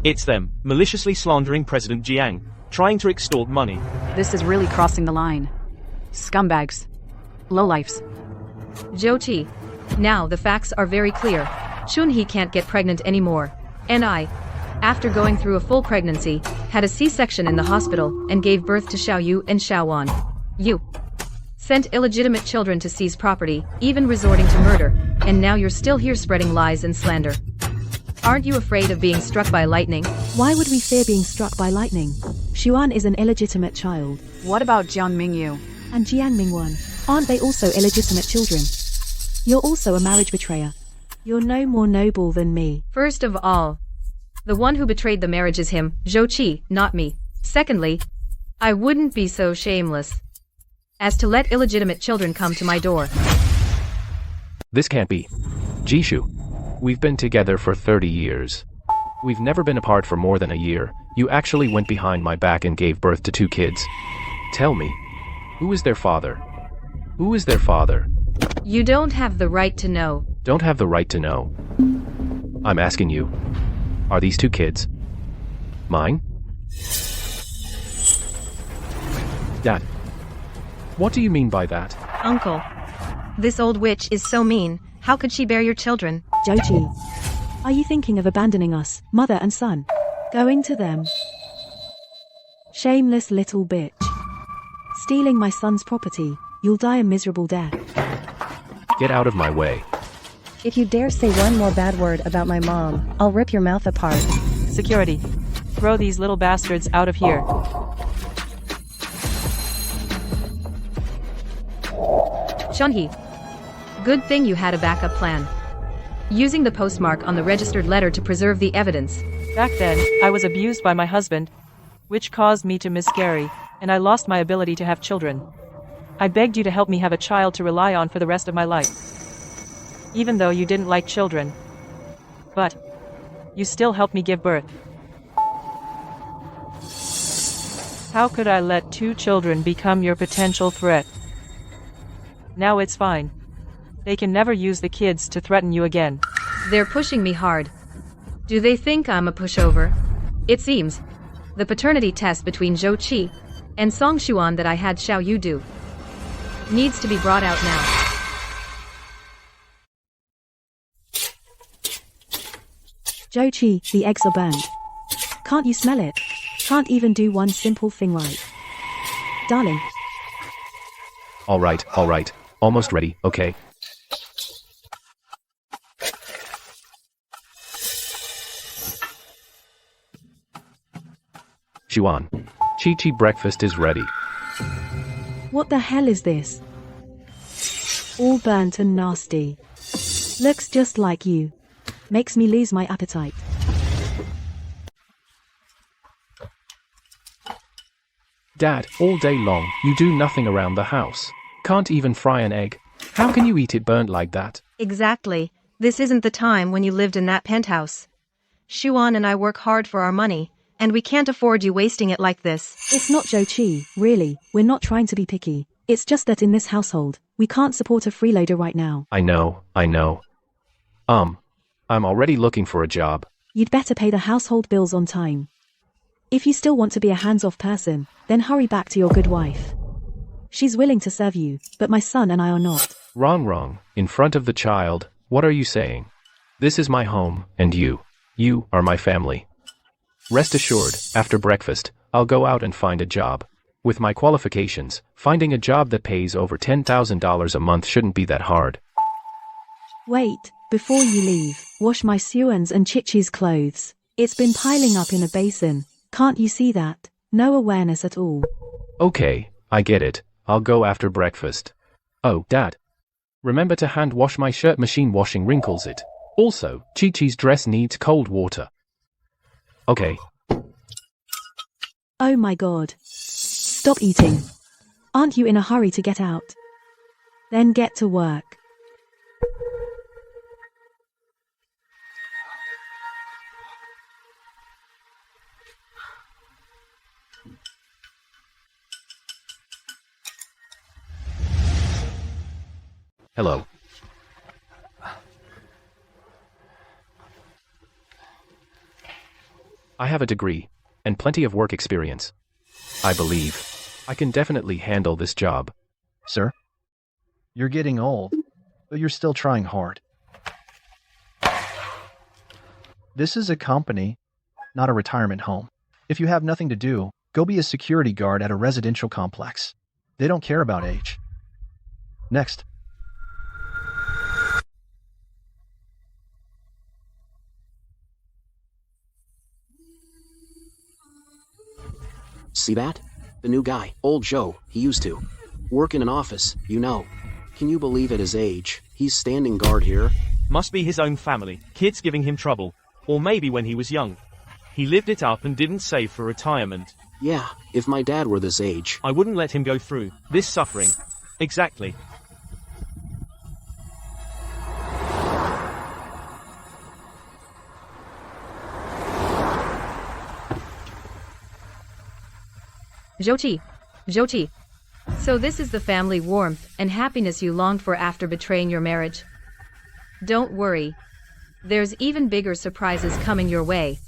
It's them, maliciously slandering President Jiang, trying to extort money. This is really crossing the line. Scumbags. Lowlifes. Zhou Qi, now the facts are very clear. Chunhe can't get pregnant anymore. And I, after going through a full pregnancy, had a C-section in the hospital and gave birth to Xiao Yu and Xiao Wan. You sent illegitimate children to seize property, even resorting to murder, and now you're still here spreading lies and slander. Aren't you afraid of being struck by lightning? Why would we fear being struck by lightning? Xuan is an illegitimate child. What about Jiang Mingyu? And Jiang Mingwan. Aren't they also illegitimate children? You're also a marriage betrayer. You're no more noble than me. First of all, the one who betrayed the marriage is him, Zhou Qi, not me. Secondly, I wouldn't be so shameless as to let illegitimate children come to my door. This can't be. Jishu. We've been together for 30 years. We've never been apart for more than a year. You actually went behind my back and gave birth to 2 kids. Tell me, who is their father? Who is their father? You don't have the right to know. Don't have the right to know. I'm asking you, are these 2 kids mine? Dad, what do you mean by that? Uncle. This old witch is so mean. How could she bear your children? Joji, are you thinking of abandoning us, mother and son? Going to them? Shameless little bitch. Stealing my son's property. You'll die a miserable death. Get out of my way. If you dare say one more bad word about my mom, I'll rip your mouth apart. Security. Throw these little bastards out of here. Chunhe. Good thing you had a backup plan. Using the postmark on the registered letter to preserve the evidence. Back then, I was abused by my husband, which caused me to miscarry, and I lost my ability to have children. I begged you to help me have a child to rely on for the rest of my life. Even though you didn't like children. But you still helped me give birth. How could I let 2 children become your potential threat? Now it's fine. They can never use the kids to threaten you again. They're pushing me hard. Do they think I'm a pushover? It seems. The paternity test between Zhou Qi and Song Xuan that I had Xiao Yu do needs to be brought out now. Joji, the eggs are burnt. Can't you smell it? Can't even do one simple thing right. Darling. All right. Almost ready, okay? Xuan. Chi breakfast is ready. What the hell is this? All burnt and nasty. Looks just like you. Makes me lose my appetite. Dad, all day long, you do nothing around the house. Can't even fry an egg. How can you eat it burnt like that? Exactly. This isn't the time when you lived in that penthouse. Xuan and I work hard for our money, and we can't afford you wasting it like this. It's not Joji, really. We're not trying to be picky. It's just that in this household, we can't support a freeloader right now. I know. I'm already looking for a job. You'd better pay the household bills on time. If you still want to be a hands-off person, then hurry back to your good wife. She's willing to serve you, but my son and I are not. Wrong. In front of the child, what are you saying? This is my home, and you are my family. Rest assured, after breakfast, I'll go out and find a job. With my qualifications, finding a job that pays over $10,000 a month shouldn't be that hard. Wait, before you leave, wash my Suan's and Chichi's clothes. It's been piling up in a basin. Can't you see that? No awareness at all. Okay, I get it. I'll go after breakfast. Oh, Dad. Remember to hand wash my shirt, machine washing wrinkles it. Also, Chi-Chi's dress needs cold water. Okay. Oh my god. Stop eating. Aren't you in a hurry to get out? Then get to work. Hello. I have a degree, and plenty of work experience. I believe I can definitely handle this job. Sir, you're getting old, but you're still trying hard. This is a company, not a retirement home. If you have nothing to do, go be a security guard at a residential complex. They don't care about age. Next. See that? The new guy, old Joe, he used to work in an office, you know. Can you believe at his age, he's standing guard here? Must be his own family, kids giving him trouble. Or maybe when he was young. He lived it up and didn't save for retirement. Yeah, if my dad were this age. I wouldn't let him go through this suffering. Exactly. Jochi. So this is the family warmth and happiness you longed for after betraying your marriage? Don't worry. There's even bigger surprises coming your way.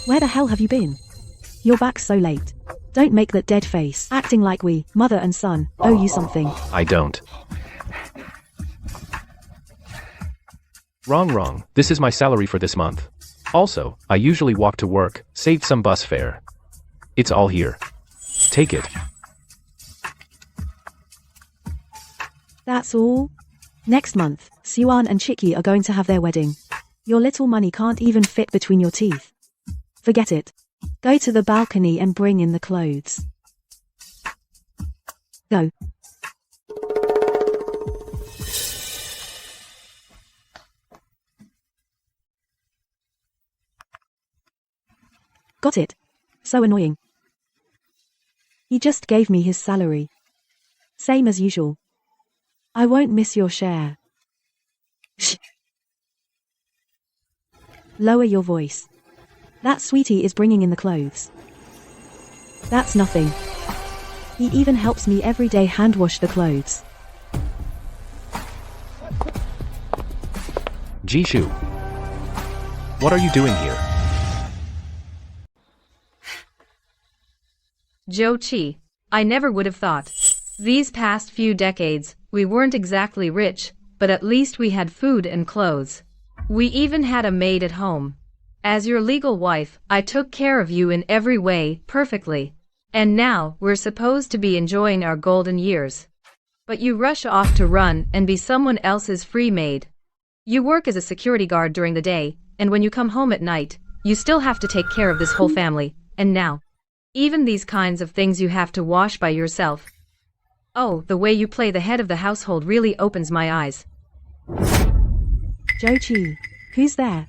Where the hell have you been? You're back so late. Don't make that dead face, acting like we, mother and son, owe you something. I don't. Wrong. This is my salary for this month. Also, I usually walk to work, saved some bus fare. It's all here. Take it. That's all? Next month, Siwan and Chiki are going to have their wedding. Your little money can't even fit between your teeth. Forget it. Go to the balcony and bring in the clothes. Go. Got it. So annoying. He just gave me his salary. Same as usual. I won't miss your share. Shh. Lower your voice. That sweetie is bringing in the clothes. That's nothing. He even helps me every day hand wash the clothes. Jishu. What are you doing here? Jochi, I never would have thought. These past few decades, we weren't exactly rich, but at least we had food and clothes. We even had a maid at home. As your legal wife, I took care of you in every way, perfectly. And now, we're supposed to be enjoying our golden years. But you rush off to run and be someone else's free maid. You work as a security guard during the day, and when you come home at night, you still have to take care of this whole family, and now, even these kinds of things you have to wash by yourself. Oh, the way you play the head of the household really opens my eyes. Jochi, who's there?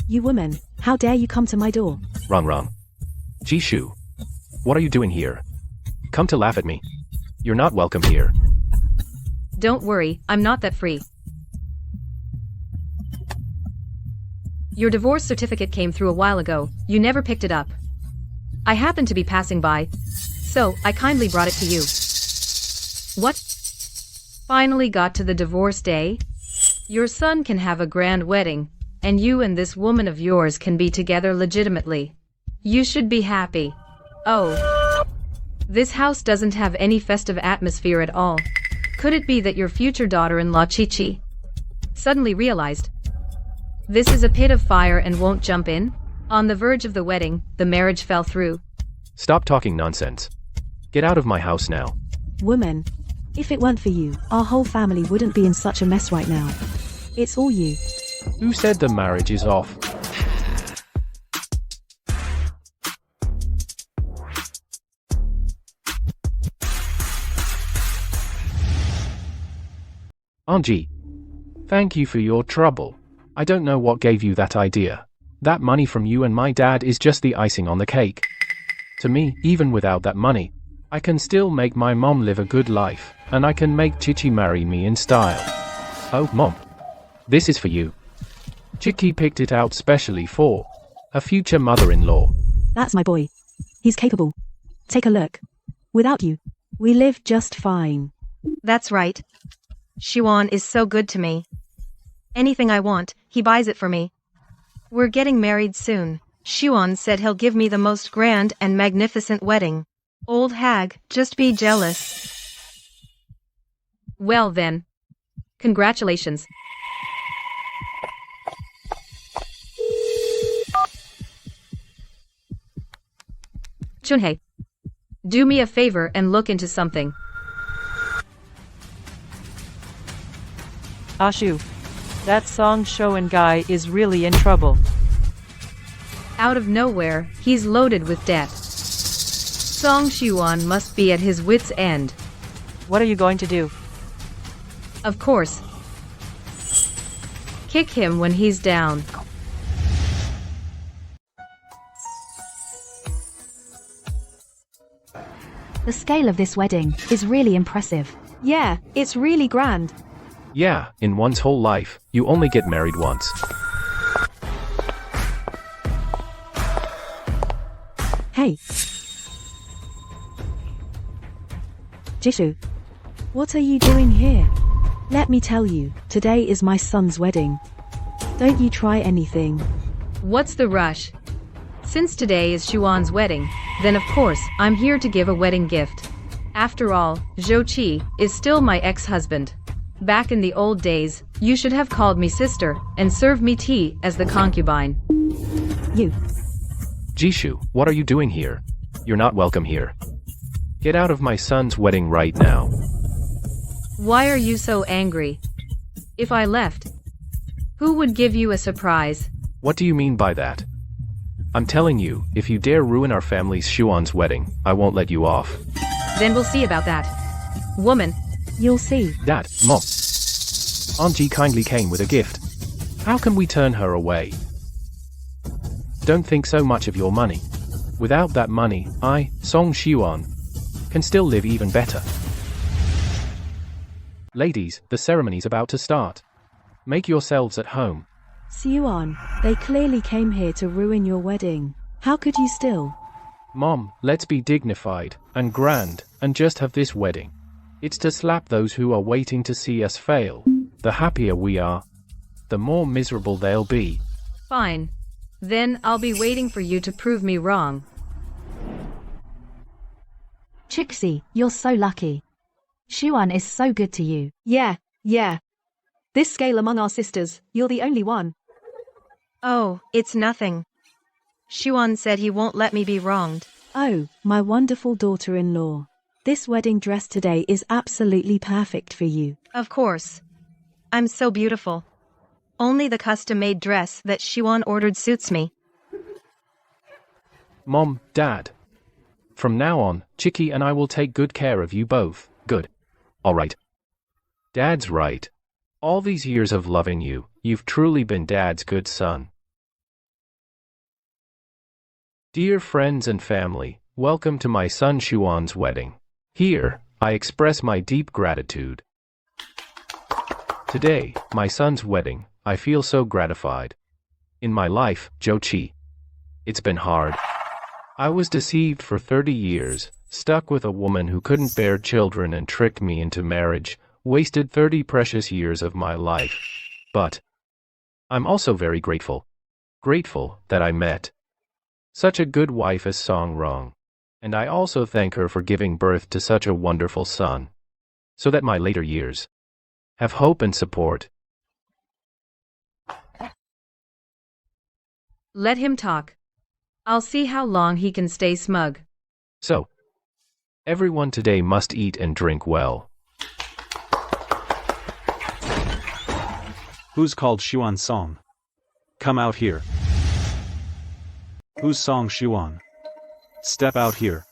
You woman, how dare you come to my door? Wrong. Jishu. What are you doing here? Come to laugh at me. You're not welcome here. Don't worry, I'm not that free. Your divorce certificate came through a while ago, you never picked it up. I happened to be passing by, so I kindly brought it to you. What? Finally got to the divorce day? Your son can have a grand wedding, and you and this woman of yours can be together legitimately. You should be happy. Oh. This house doesn't have any festive atmosphere at all. Could it be that your future daughter-in-law Chi-Chi suddenly realized this is a pit of fire and won't jump in? On the verge of the wedding, the marriage fell through. Stop talking nonsense. Get out of my house now. Woman, if it weren't for you, our whole family wouldn't be in such a mess right now. It's all you. Who said the marriage is off? Anji, thank you for your trouble. I don't know what gave you that idea. That money from you and my dad is just the icing on the cake. To me, even without that money, I can still make my mom live a good life, and I can make Chichi marry me in style. Oh, Mom. This is for you. Chichi picked it out specially for her future mother-in-law. That's my boy. He's capable. Take a look. Without you, we live just fine. That's right. Xuan is so good to me. Anything I want, he buys it for me. We're getting married soon. Xuan said he'll give me the most grand and magnificent wedding. Old hag, just be jealous. Well then. Congratulations. Chunhei, do me a favor and look into something. Ashu, that Song Shoan guy is really in trouble. Out of nowhere, he's loaded with debt. Song Xuan must be at his wit's end. What are you going to do? Of course. Kick him when he's down. The scale of this wedding is really impressive. Yeah, it's really grand. Yeah, in one's whole life, you only get married once. Hey. Jishu. What are you doing here? Let me tell you, today is my son's wedding. Don't you try anything. What's the rush? Since today is Xuan's wedding, then of course, I'm here to give a wedding gift. After all, Zhou Qi is still my ex-husband. Back in the old days, you should have called me sister and served me tea as the concubine. You. Jishu, what are you doing here? You're not welcome here. Get out of my son's wedding right now. Why are you so angry? If I left, who would give you a surprise? What do you mean by that? I'm telling you, if you dare ruin our family's Xuan's wedding, I won't let you off. Then we'll see about that. Woman. You'll see. Dad, Mom. Anji kindly came with a gift. How can we turn her away? Don't think so much of your money. Without that money, I, Song Xuan, can still live even better. Ladies, the ceremony's about to start. Make yourselves at home. Xuan, they clearly came here to ruin your wedding. How could you still? Mom, let's be dignified and grand and just have this wedding. It's to slap those who are waiting to see us fail. The happier we are, the more miserable they'll be. Fine. Then I'll be waiting for you to prove me wrong. Trixie, you're so lucky. Xuan is so good to you. Yeah. This scale among our sisters, you're the only one. Oh, it's nothing. Xuan said he won't let me be wronged. Oh, my wonderful daughter-in-law. This wedding dress today is absolutely perfect for you. Of course. I'm so beautiful. Only the custom-made dress that Xuan ordered suits me. Mom, Dad. From now on, Chicky and I will take good care of you both. Good. All right. Dad's right. All these years of loving you, you've truly been Dad's good son. Dear friends and family, welcome to my son Xuan's wedding. Here, I express my deep gratitude. Today, my son's wedding, I feel so gratified. In my life, Joe-chi. It's been hard. I was deceived for 30 years, stuck with a woman who couldn't bear children and tricked me into marriage, wasted 30 precious years of my life. But I'm also very grateful. Grateful that I met such a good wife as Song Rong. And I also thank her for giving birth to such a wonderful son, so that my later years have hope and support. Let him talk. I'll see how long he can stay smug. So, everyone today must eat and drink well. Who's called Xuan Song? Come out here. Who's Song Xuan? Step out here.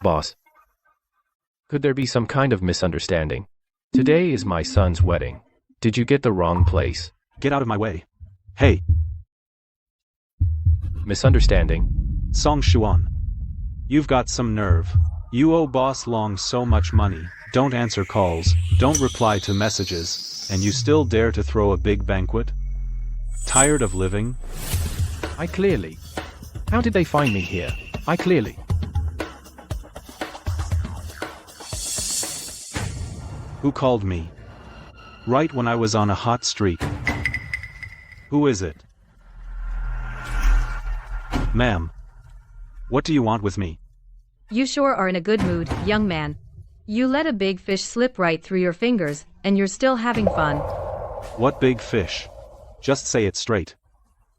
Boss, could there be some kind of misunderstanding? Today is my son's wedding. Did you get the wrong place? Get out of my way. Hey. Misunderstanding? Song Xuan. You've got some nerve. You owe Boss Long so much money, don't answer calls, don't reply to messages, and you still dare to throw a big banquet? Tired of living? I clearly. How did they find me here? I clearly. Who called me? Right when I was on a hot streak. Who is it? Ma'am. What do you want with me? You sure are in a good mood, young man. You let a big fish slip right through your fingers, and you're still having fun. What big fish? Just say it straight.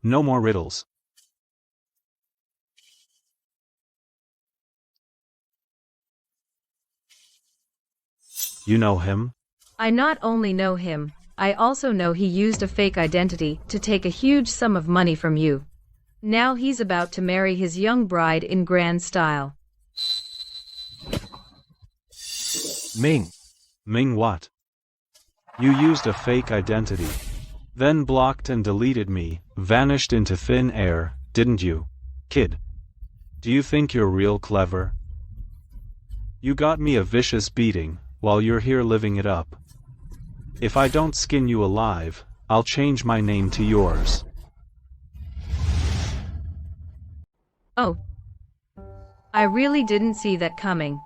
No more riddles. You know him? I not only know him, I also know he used a fake identity to take a huge sum of money from you. Now he's about to marry his young bride in grand style. Ming. Ming what? You used a fake identity. Then blocked and deleted me, vanished into thin air, didn't you? Kid. Do you think you're real clever? You got me a vicious beating, while you're here living it up. If I don't skin you alive, I'll change my name to yours. Oh. I really didn't see that coming.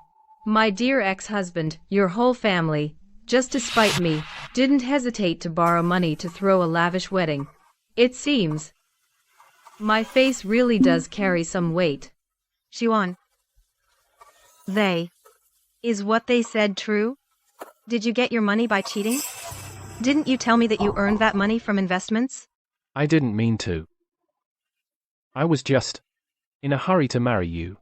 My dear ex-husband, your whole family, just to spite me, didn't hesitate to borrow money to throw a lavish wedding. It seems my face really does carry some weight. Xuan. Is what they said true? Did you get your money by cheating? Didn't you tell me that you earned that money from investments? I didn't mean to. I was just in a hurry to marry you.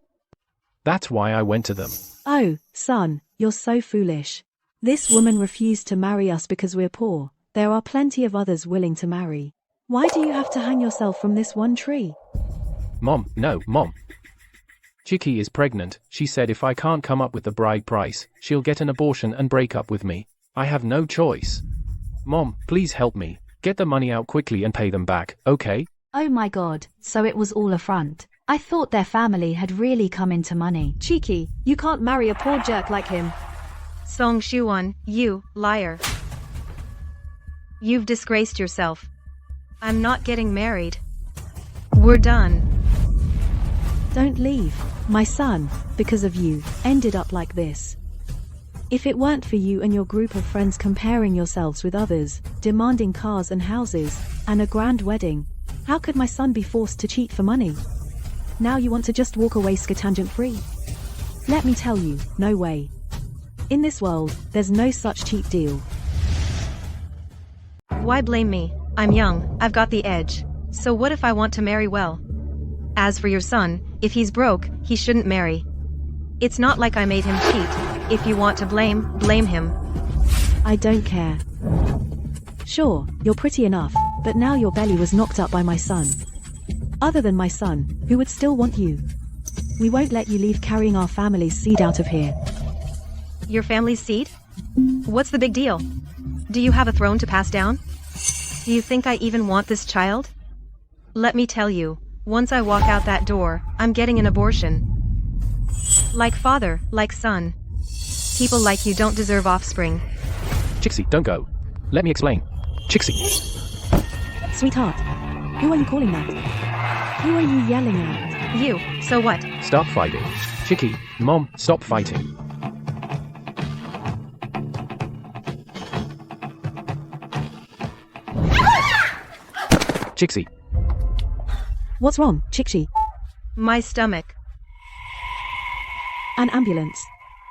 That's why I went to them. Oh, son, you're so foolish. This woman refused to marry us because we're poor. There are plenty of others willing to marry. Why do you have to hang yourself from this one tree? Mom, no, Mom. Chicky is pregnant. She said if I can't come up with the bride price, she'll get an abortion and break up with me. I have no choice. Mom, please help me. Get the money out quickly and pay them back, okay? Oh my god, so it was all a front. I thought their family had really come into money. Cheeky, you can't marry a poor jerk like him. Song Xuan, you liar. You've disgraced yourself. I'm not getting married. We're done. Don't leave. My son, because of you, ended up like this. If it weren't for you and your group of friends comparing yourselves with others, demanding cars and houses, and a grand wedding, how could my son be forced to cheat for money? Now you want to just walk away scatangent free? Let me tell you, no way. In this world, there's no such cheap deal. Why blame me? I'm young, I've got the edge. So what if I want to marry well? As for your son, if he's broke, he shouldn't marry. It's not like I made him cheat. If you want to blame him. I don't care. Sure, you're pretty enough, but now your belly was knocked up by my son. Other than my son, who would still want you? We won't let you leave carrying our family's seed out of here. Your family's seed? What's the big deal? Do you have a throne to pass down? Do you think I even want this child? Let me tell you, once I walk out that door, I'm getting an abortion. Like father, like son. People like you don't deserve offspring. Chixie, don't go. Let me explain. Chixie. Sweetheart, who are you calling that? Who are you yelling at? You, so what? Stop fighting. Chicky, Mom, stop fighting. Chixie. What's wrong, Chixie? My stomach. An ambulance.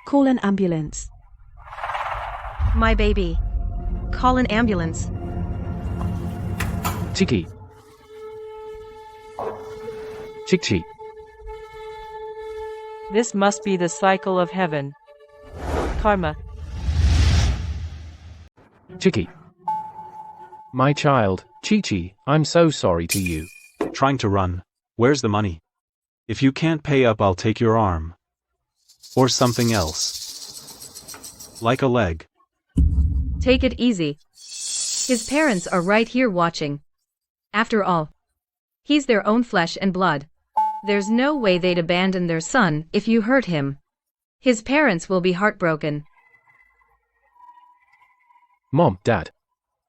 Call an ambulance. My baby. Call an ambulance. Chicky. Chick-chi. This must be the cycle of heaven. Karma. Chicky. My child, Chi-Chi, I'm so sorry to you. Trying to run. Where's the money? If you can't pay up, I'll take your arm. Or something else. Like a leg. Take it easy. His parents are right here watching. After all, he's their own flesh and blood. There's no way they'd abandon their son if you hurt him. His parents will be heartbroken. Mom, Dad.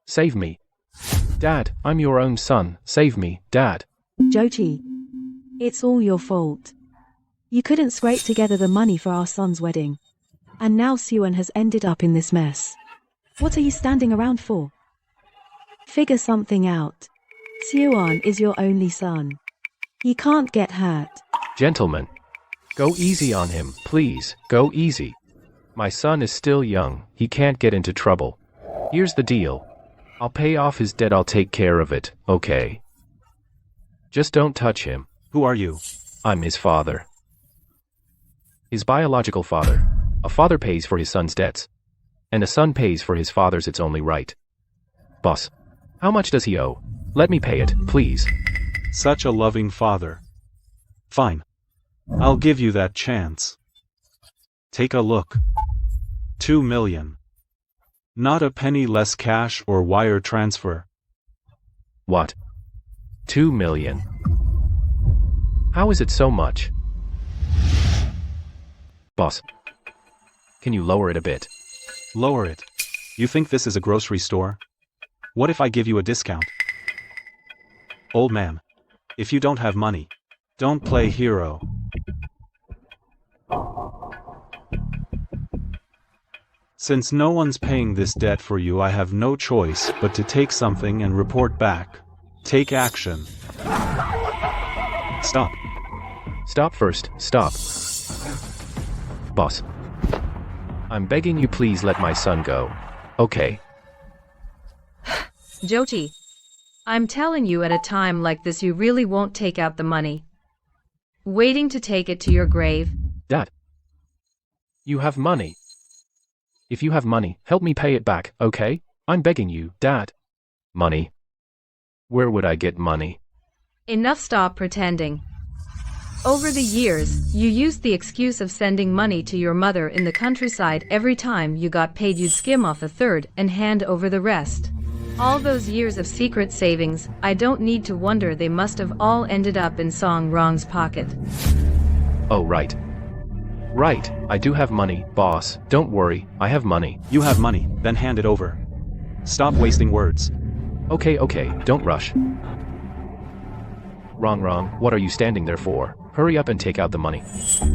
Save me. Dad, I'm your own son. Save me, Dad. Jochi. It's all your fault. You couldn't scrape together the money for our son's wedding. And now Suan has ended up in this mess. What are you standing around for? Figure something out. Suan is your only son. He can't get hurt. Gentlemen. Go easy on him, please. Go easy. My son is still young. He can't get into trouble. Here's the deal. I'll pay off his debt. I'll take care of it, okay? Just don't touch him. Who are you? I'm his father. His biological father. A father pays for his son's debts. And a son pays for his father's. It's only right. Boss, how much does he owe? Let me pay it, please. Such a loving father. Fine. I'll give you that chance. Take a look. 2 million. Not a penny less cash or wire transfer. What? 2 million? How is it so much? Boss, can you lower it a bit? Lower it? You think this is a grocery store? What if I give you a discount? Old man, if you don't have money, don't play hero. Since no one's paying this debt for you, I have no choice but to take something and report back. Take action. Stop. Stop first, stop. Boss, I'm begging you, please let my son go. Okay. Jochi, I'm telling you, at a time like this you really won't take out the money. Waiting to take it to your grave. Dad. You have money. If you have money, help me pay it back, okay? I'm begging you, Dad. Money? Where would I get money? Enough, stop pretending. Over the years, you used the excuse of sending money to your mother in the countryside. Every time you got paid, you'd skim off a third and hand over the rest. All those years of secret savings, I don't need to wonder they must have all ended up in Song Rong's pocket. Oh, right. Right, I do have money, boss. Don't worry, I have money. You have money, then hand it over. Stop wasting words. Okay, don't rush. Wrong, what are you standing there for? Hurry up and take out the money.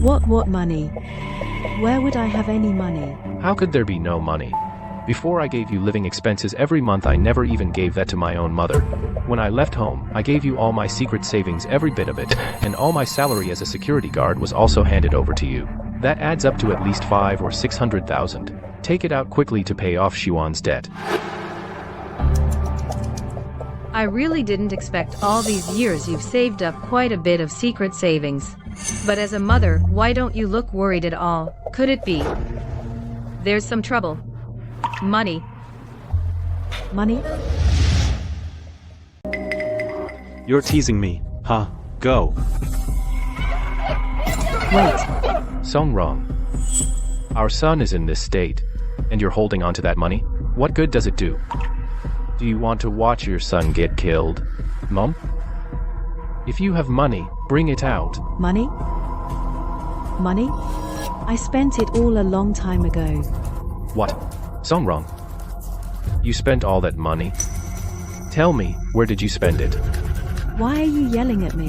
What money? Where would I have any money? How could there be no money? Before I gave you living expenses every month, I never even gave that to my own mother. When I left home, I gave you all my secret savings, every bit of it, and all my salary as a security guard was also handed over to you. That adds up to at least 500,000 or 600,000. Take it out quickly to pay off Xuan's debt. I really didn't expect all these years you've saved up quite a bit of secret savings. But as a mother, why don't you look worried at all? Could it be there's some trouble? Money. Money? You're teasing me, huh? Go. Wait. Song Rong. Our son is in this state, and you're holding on to that money? What good does it do? Do you want to watch your son get killed, Mom? If you have money, bring it out. Money? Money? I spent it all a long time ago. What? Song wrong. You spent all that money? Tell me, where did you spend it? Why are you yelling at me?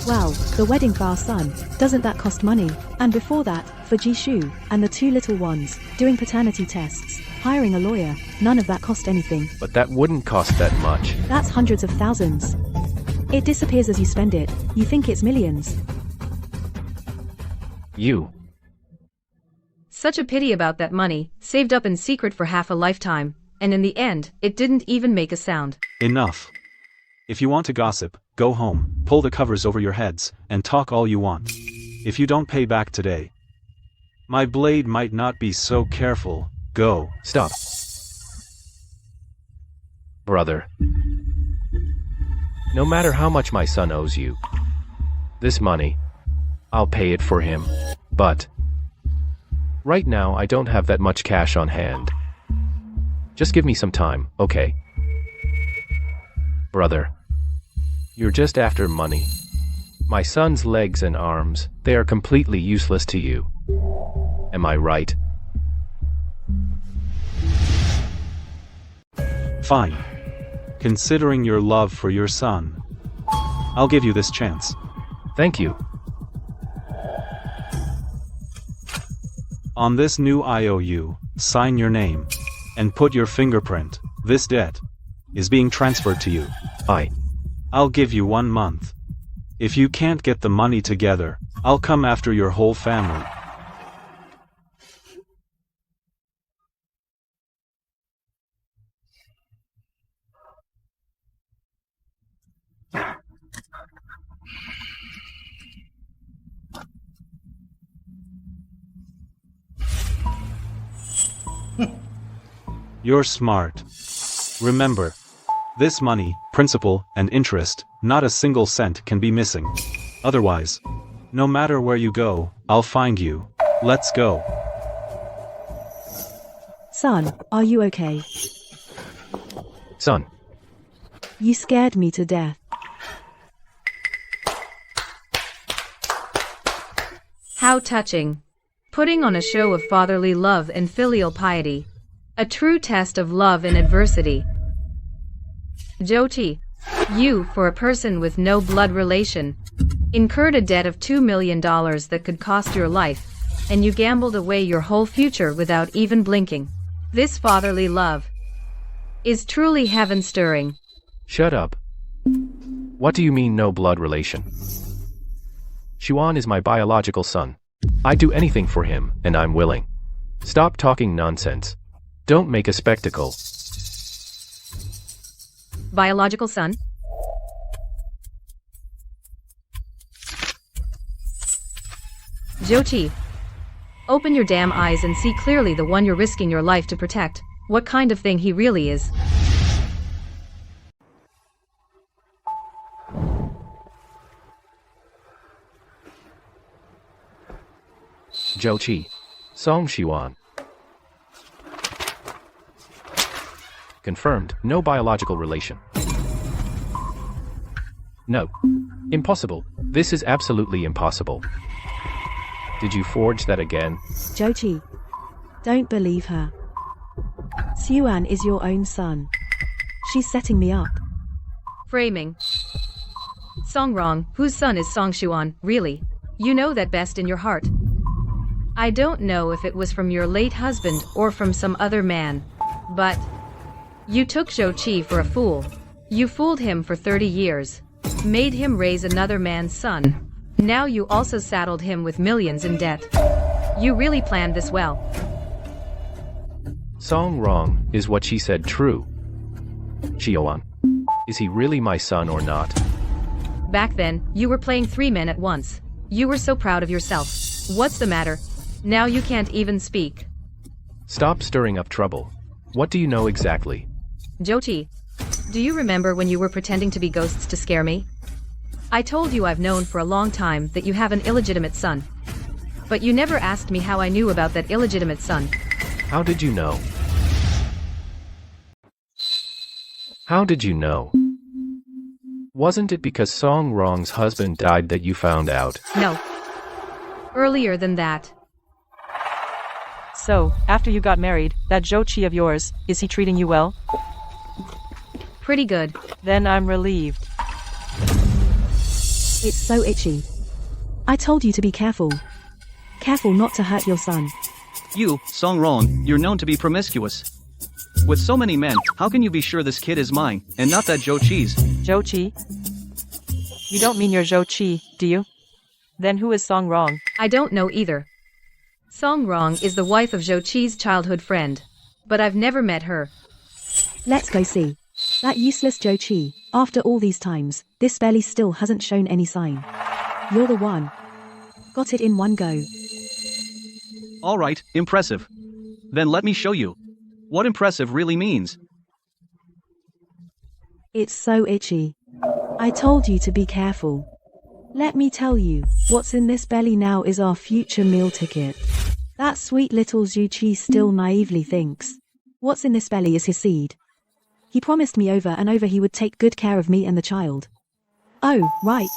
Well, the wedding for our son, doesn't that cost money? And before that, for Jishu, and the 2 little ones, doing paternity tests, hiring a lawyer, none of that cost anything. But that wouldn't cost that much. That's hundreds of thousands. It disappears as you spend it. You think it's millions. You. Such a pity about that money, saved up in secret for half a lifetime, and in the end, it didn't even make a sound. Enough. If you want to gossip, go home, pull the covers over your heads, and talk all you want. If you don't pay back today, my blade might not be so careful. Go. Stop. Brother. No matter how much my son owes you, this money, I'll pay it for him. But right now I don't have that much cash on hand. Just give me some time, okay? Brother, you're just after money. My son's legs and arms, they are completely useless to you. Am I right? Fine. Considering your love for your son, I'll give you this chance. Thank you. On this new IOU, sign your name and put your fingerprint. This debt is being transferred to you. I'll give you 1 month. If you can't get the money together, I'll come after your whole family. You're smart. Remember, this money, principal, and interest, not a single cent can be missing. Otherwise, no matter where you go, I'll find you. Let's go. Son, are you okay? Son. You scared me to death. How touching. Putting on a show of fatherly love and filial piety. A true test of love in adversity. Jyoti, you, for a person with no blood relation, incurred a debt of $2 million that could cost your life, and you gambled away your whole future without even blinking. This fatherly love is truly heaven-stirring. Shut up. What do you mean no blood relation? Xuan is my biological son. I'd do anything for him, and I'm willing. Stop talking nonsense. Don't make a spectacle. Biological son? Jyoti, open your damn eyes and see clearly the one you're risking your life to protect, what kind of thing he really is. Jyoti. Song Xuan. Confirmed, no biological relation. No. Impossible. This is absolutely impossible. Did you forge that again? Jyoti, don't believe her. Xuan is your own son. She's setting me up. Framing. Song wrong. Whose son is Song Xuan, really? You know that best in your heart. I don't know if it was from your late husband or from some other man, but you took Zhou Qi for a fool. You fooled him for 30 years, made him raise another man's son. Now you also saddled him with millions in debt. You really planned this well. Song wrong, is what she said true? Xuan, is he really my son or not? Back then, you were playing 3 men at once. You were so proud of yourself. What's the matter? Now you can't even speak. Stop stirring up trouble. What do you know exactly? Jyoti, do you remember when you were pretending to be ghosts to scare me? I told you I've known for a long time that you have an illegitimate son. But you never asked me how I knew about that illegitimate son. How did you know? How did you know? Wasn't it because Song Rong's husband died that you found out? No. Earlier than that. So, after you got married, that Zhou Qi of yours, is he treating you well? Pretty good. Then I'm relieved. It's so itchy. I told you to be careful. Careful not to hurt your son. You, Song Rong, you're known to be promiscuous. With so many men, how can you be sure this kid is mine, and not that Zhou Qi's? Zhou Qi? You don't mean you're Zhou Qi, do you? Then who is Song Rong? I don't know either. Song Rong is the wife of Zhou Qi's childhood friend. But I've never met her. Let's go see. That useless Zhou Qi, after all these times, this belly still hasn't shown any sign. You're the one. Got it in one go. Alright, impressive. Then let me show you. What impressive really means. It's so itchy. I told you to be careful. Let me tell you, what's in this belly now is our future meal ticket. That sweet little Zhou Qi still naively thinks. What's in this belly is his seed. He promised me over and over he would take good care of me and the child. Oh, right.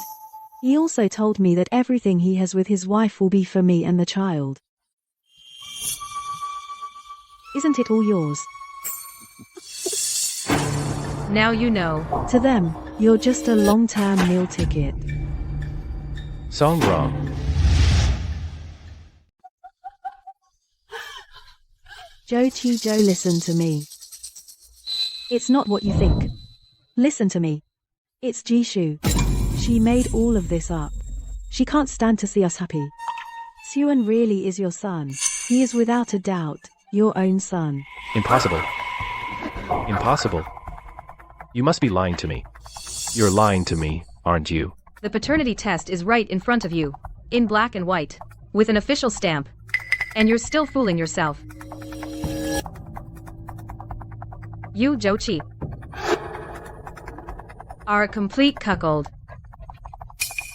He also told me that everything he has with his wife will be for me and the child. Isn't it all yours? Now you know. To them, you're just a long-term meal ticket. Song Rong. Zhou Qi Zhou, listen to me. It's not what you think. Listen to me. It's Jishu. She made all of this up. She can't stand to see us happy. Xuan really is your son. He is without a doubt your own son. Impossible. Impossible. You must be lying to me. You're lying to me, aren't you? The paternity test is right in front of you. In black and white. With an official stamp. And you're still fooling yourself. You, Zhou Qi, are a complete cuckold.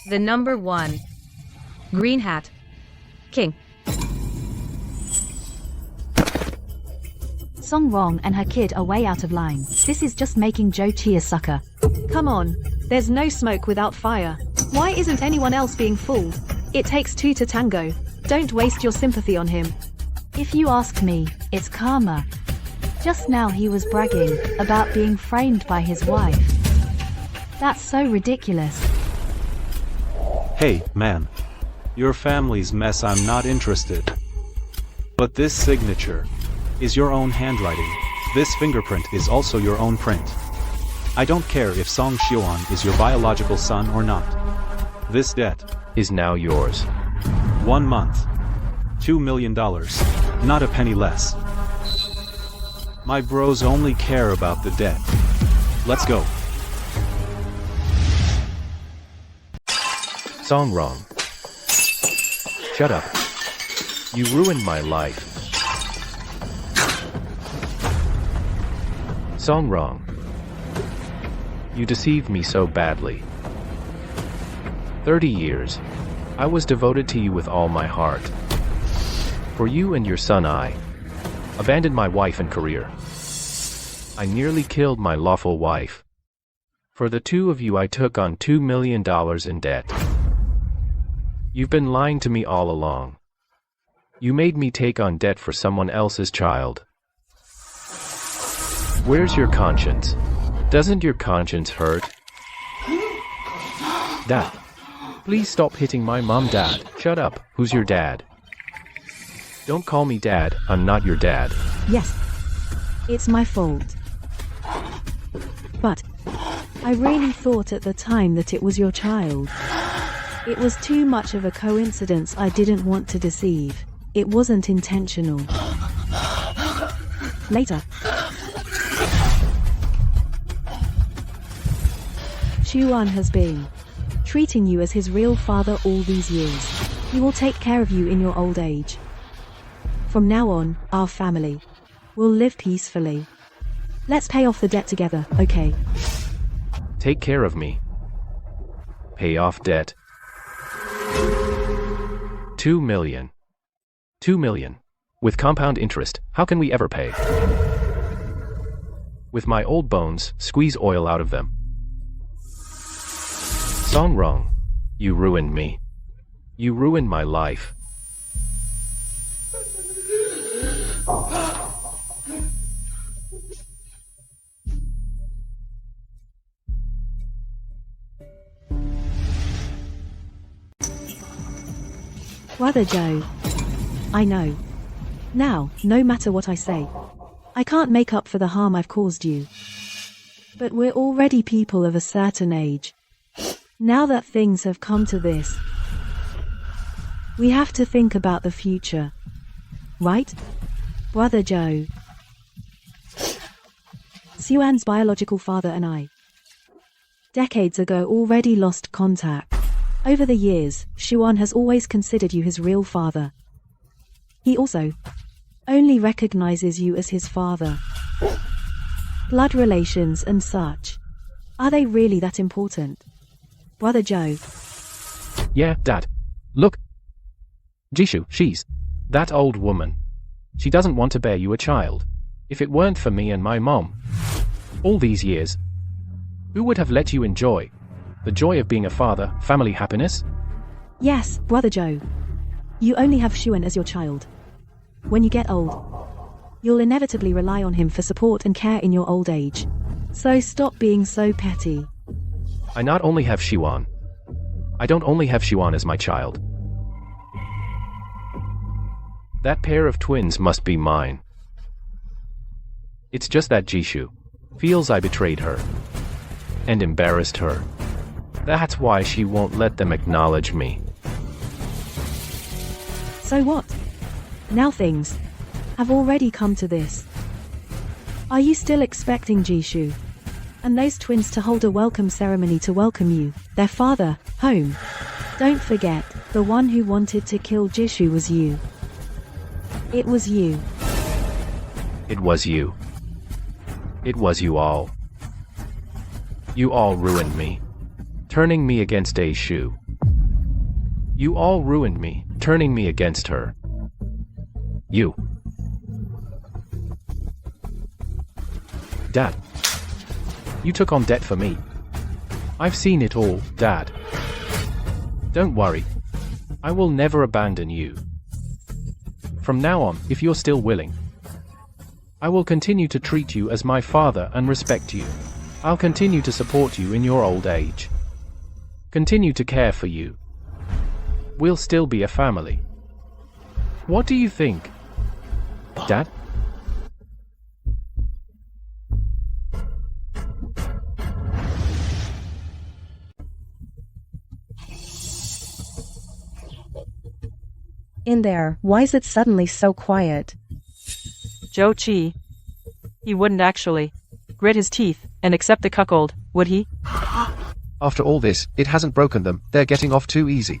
The number one. Green hat. King. Song Rong and her kid are way out of line. This is just making Zhou Qi a sucker. Come on, there's no smoke without fire. Why isn't anyone else being fooled? It takes two to tango. Don't waste your sympathy on him. If you ask me, it's karma. Just now he was bragging about being framed by his wife. That's so ridiculous. Hey, man. Your family's mess, I'm not interested. But this signature is your own handwriting. This fingerprint is also your own print. I don't care if Song Xuan is your biological son or not. This debt is now yours. 1 month. $2 million. Not a penny less. My bros only care about the debt. Let's go. Song Rong. Shut up. You ruined my life. Song Rong. You deceived me so badly. 30 years. I was devoted to you with all my heart. For you and your son I abandoned my wife and career. I nearly killed my lawful wife. For the two of you I took on $2 million in debt. You've been lying to me all along. You made me take on debt for someone else's child. Where's your conscience? Doesn't your conscience hurt? Dad. Please stop hitting my mom, Dad. Shut up. Who's your dad? Don't call me Dad. I'm not your dad. Yes. It's my fault. But I really thought at the time that it was your child. It was too much of a coincidence. I didn't want to deceive. It wasn't intentional. Later. Xuan has been treating you as his real father all these years. He will take care of you in your old age. From now on, our family will live peacefully. Let's pay off the debt together, okay? Take care of me. Pay off debt. 2 million. 2 million. With compound interest, how can we ever pay? With my old bones, squeeze oil out of them. Song Rong, you ruined me. You ruined my life. Brother Joe. I know. Now, no matter what I say, I can't make up for the harm I've caused you. But we're already people of a certain age. Now that things have come to this, we have to think about the future. Right? Brother Joe. Suan's biological father and I, decades ago, already lost contact. Over the years, Xuan has always considered you his real father. He also only recognizes you as his father. Blood relations and such. Are they really that important? Brother Joe. Yeah, Dad. Look. Jishu, she's that old woman. She doesn't want to bear you a child. If it weren't for me and my mom, all these years, who would have let you enjoy the joy of being a father, family happiness? Yes, Brother Joe. You only have Xuan as your child. When you get old, you'll inevitably rely on him for support and care in your old age. So stop being so petty. I not only have Xuan. I don't only have Xuan as my child. That pair of twins must be mine. It's just that Jishu feels I betrayed her and embarrassed her. That's why she won't let them acknowledge me. So what? Now things have already come to this. Are you still expecting Jishu and those twins to hold a welcome ceremony to welcome you, their father, home? Don't forget, the one who wanted to kill Jishu was you. It was you. It was you. It was you all. You all ruined me, turning me against Aishu. You all ruined me, turning me against her. You. Dad. You took on debt for me. I've seen it all, Dad. Don't worry. I will never abandon you. From now on, if you're still willing, I will continue to treat you as my father and respect you. I'll continue to support you in your old age. Continue to care for you. We'll still be a family. What do you think, Dad? In there, why is it suddenly so quiet? Zhou Qi. He wouldn't actually grit his teeth and accept the cuckold, would he? After all this, it hasn't broken them, they're getting off too easy.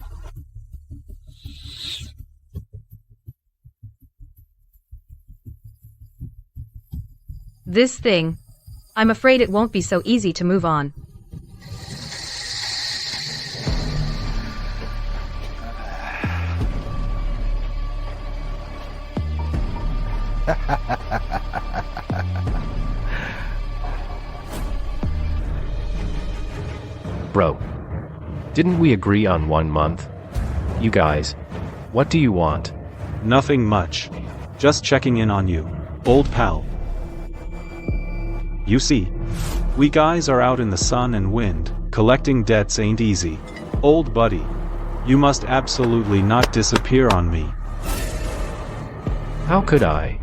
This thing, I'm afraid it won't be so easy to move on. Bro, didn't we agree on 1 month? You guys, what do you want? Nothing much. Just checking in on you, old pal. You see, we guys are out in the sun and wind, collecting debts ain't easy. Old buddy, you must absolutely not disappear on me. How could I?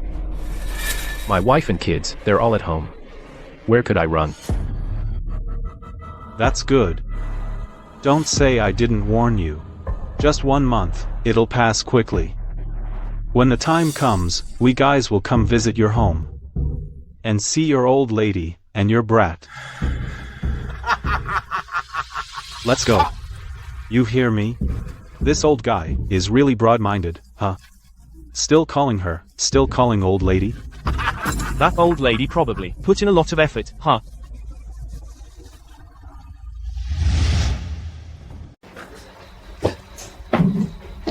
My wife and kids, they're all at home. Where could I run? That's good. Don't say I didn't warn you. Just 1 month, it'll pass quickly. When the time comes, we guys will come visit your home. And see your old lady, and your brat. Let's go. You hear me? This old guy is really broad-minded, huh? Still calling her, still calling old lady? That old lady probably put in a lot of effort, huh?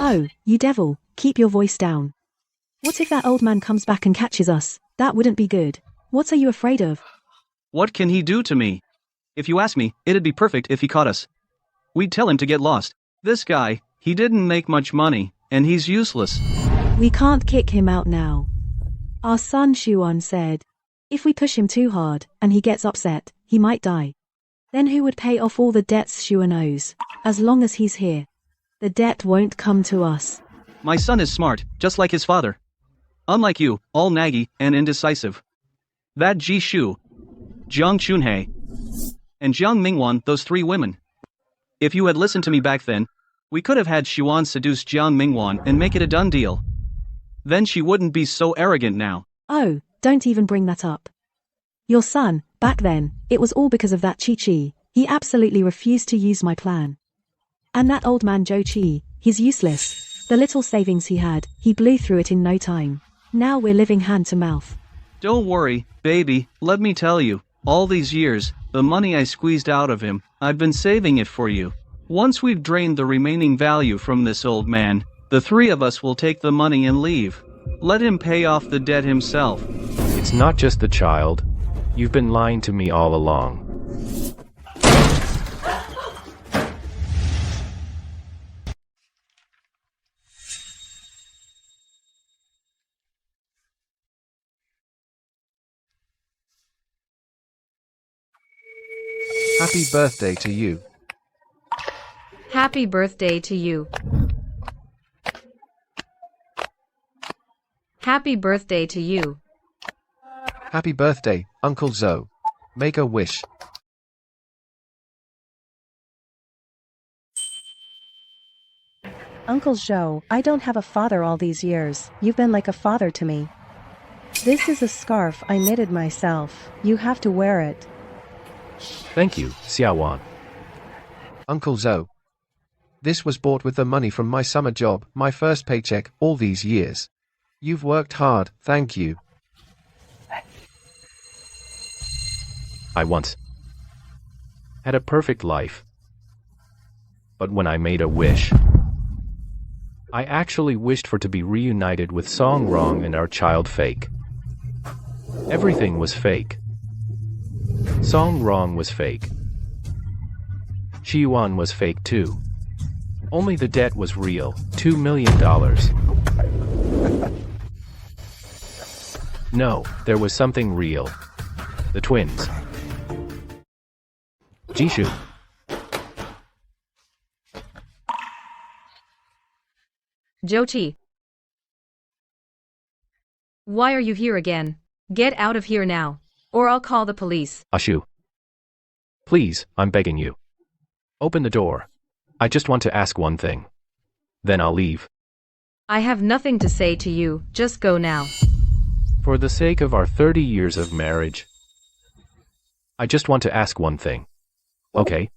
Oh, you devil, keep your voice down. What if that old man comes back and catches us? That wouldn't be good. What are you afraid of? What can he do to me? If you ask me, it'd be perfect if he caught us. We'd tell him to get lost. This guy, he didn't make much money, and he's useless. We can't kick him out now. Our son Shuan said, if we push him too hard, and he gets upset, he might die. Then who would pay off all the debts Shuan owes? As long as he's here, the debt won't come to us. My son is smart, just like his father. Unlike you, all naggy and indecisive. That Ji Shu, Jiang Chunhei, and Jiang Mingwan, those 3 women. If you had listened to me back then, we could have had Xuan seduce Jiang Mingwan and make it a done deal. Then she wouldn't be so arrogant now. Oh, don't even bring that up. Your son, back then, it was all because of that Chi. He absolutely refused to use my plan. And that old man Zhou Qi, he's useless. The little savings he had, he blew through it in no time. Now we're living hand to mouth. Don't worry, baby, let me tell you, all these years, the money I squeezed out of him, I've been saving it for you. Once we've drained the remaining value from this old man, the 3 of us will take the money and leave. Let him pay off the debt himself. It's not just the child. You've been lying to me all along. Happy birthday to you. Happy birthday to you. Happy birthday to you. Happy birthday, Uncle Zoe. Make a wish. Uncle Zhou, I don't have a father all these years. You've been like a father to me. This is a scarf I knitted myself. You have to wear it. Thank you, Xiaowan. Uncle Zoe. This was bought with the money from my summer job, my first paycheck, all these years. You've worked hard, thank you. I once had a perfect life. But when I made a wish, I actually wished for to be reunited with Song Rong and our child Fake. Everything was fake. Song Rong was fake. Yuan was fake too. Only the debt was real, $2 million. No, there was something real. The twins. Jishu. Zhou. Why are you here again? Get out of here now, or I'll call the police. Ashu. Please, I'm begging you. Open the door. I just want to ask one thing. Then I'll leave. I have nothing to say to you, just go now. For the sake of our 30 years of marriage, I just want to ask one thing. Okay?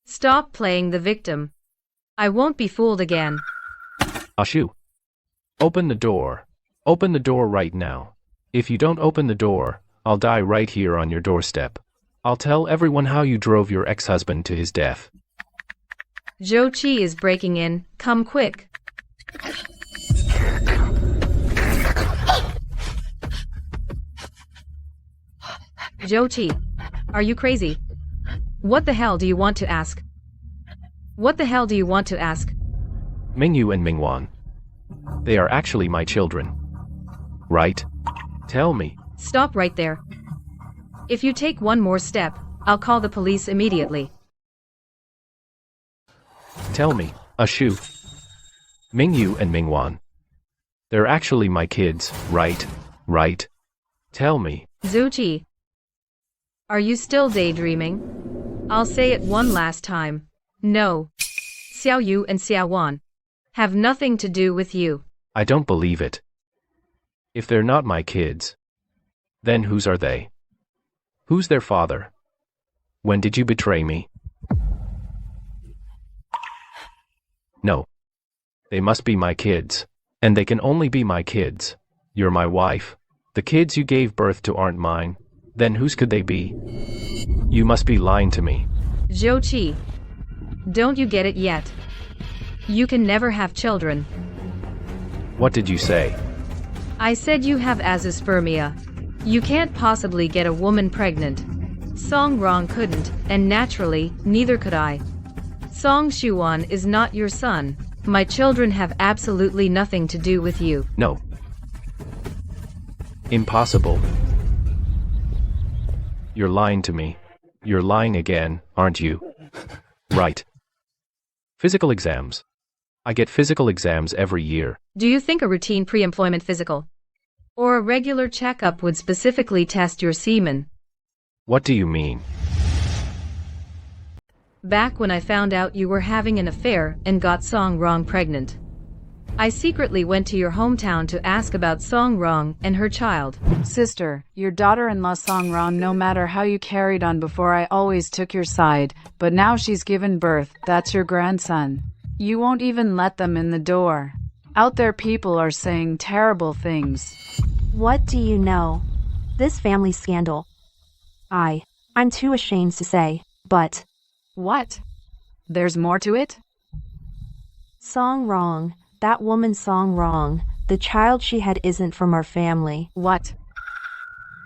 Stop playing the victim. I won't be fooled again. Ashu. Open the door. Open the door right now. If you don't open the door, I'll die right here on your doorstep. I'll tell everyone how you drove your ex-husband to his death. Zhou Qi is breaking in, come quick. Zhou Qi, are you crazy? What the hell do you want to ask? What the hell do you want to ask? Mingyu and Mingwan. They are actually my children. Right? Tell me. Stop right there. If you take one more step, I'll call the police immediately. Tell me, Ashu. Mingyu and Mingwan. They're actually my kids, right? Right? Tell me. Zhou Qi. Are you still daydreaming? I'll say it one last time. No. Xiao Yu and Xiao Wan have nothing to do with you. I don't believe it. If they're not my kids, then whose are they? Who's their father? When did you betray me? No. They must be my kids. And they can only be my kids. You're my wife. The kids you gave birth to aren't mine. Then whose could they be? You must be lying to me. Zhou Qi. Don't you get it yet? You can never have children. What did you say? I said you have azoospermia. You can't possibly get a woman pregnant. Song Rong couldn't, and naturally, neither could I. Song Shuan is not your son. My children have absolutely nothing to do with you. No. Impossible. You're lying to me. You're lying again, aren't you? Right. Physical exams. I get physical exams every year. Do you think a routine pre-employment physical or a regular checkup would specifically test your semen? What do you mean? Back when I found out you were having an affair and got Song Rong pregnant, I secretly went to your hometown to ask about Song Rong and her child. Sister, your daughter-in-law Song Rong, no matter how you carried on before, I always took your side, but now she's given birth, that's your grandson. You won't even let them in the door. Out there people are saying terrible things. What do you know? This family scandal. I'm too ashamed to say, but... What? There's more to it? Song Rong, that woman Song Rong, the child she had isn't from our family. What?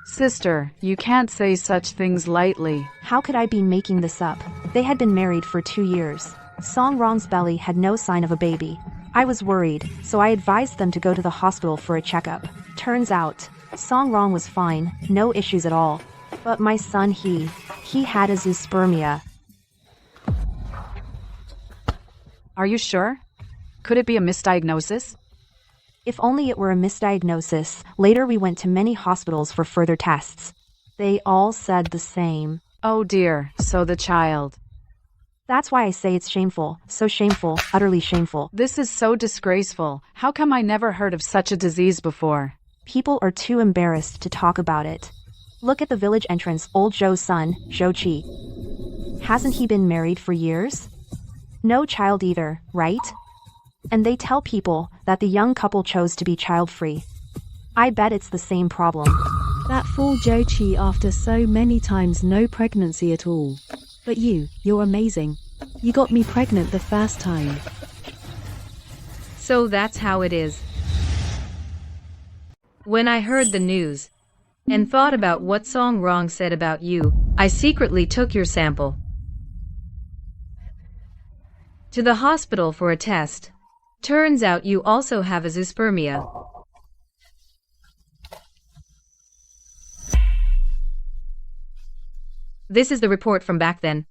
Sister, you can't say such things lightly. How could I be making this up? They had been married for 2 years. Song Rong's belly had no sign of a baby. I was worried, so I advised them to go to the hospital for a checkup. Turns out, Song Rong was fine, no issues at all. But my son, he had a zoospermia. Are you sure? Could it be a misdiagnosis? If only it were a misdiagnosis. Later we went to many hospitals for further tests. They all said the same. Oh dear, so the child. That's why I say it's shameful, so shameful, utterly shameful. This is so disgraceful. How come I never heard of such a disease before? People are too embarrassed to talk about it. Look at the village entrance, old Zhou's son, Zhou Qi. Hasn't he been married for years? No child either, right? And they tell people that the young couple chose to be child-free. I bet it's the same problem. That fool Zhou Qi after so many times no pregnancy at all. But you're amazing. You got me pregnant the first time. So that's how it is. When I heard the news and thought about what Song Rong said about you, I secretly took your sample to the hospital for a test. Turns out you also have a zoospermia. This is the report from back then.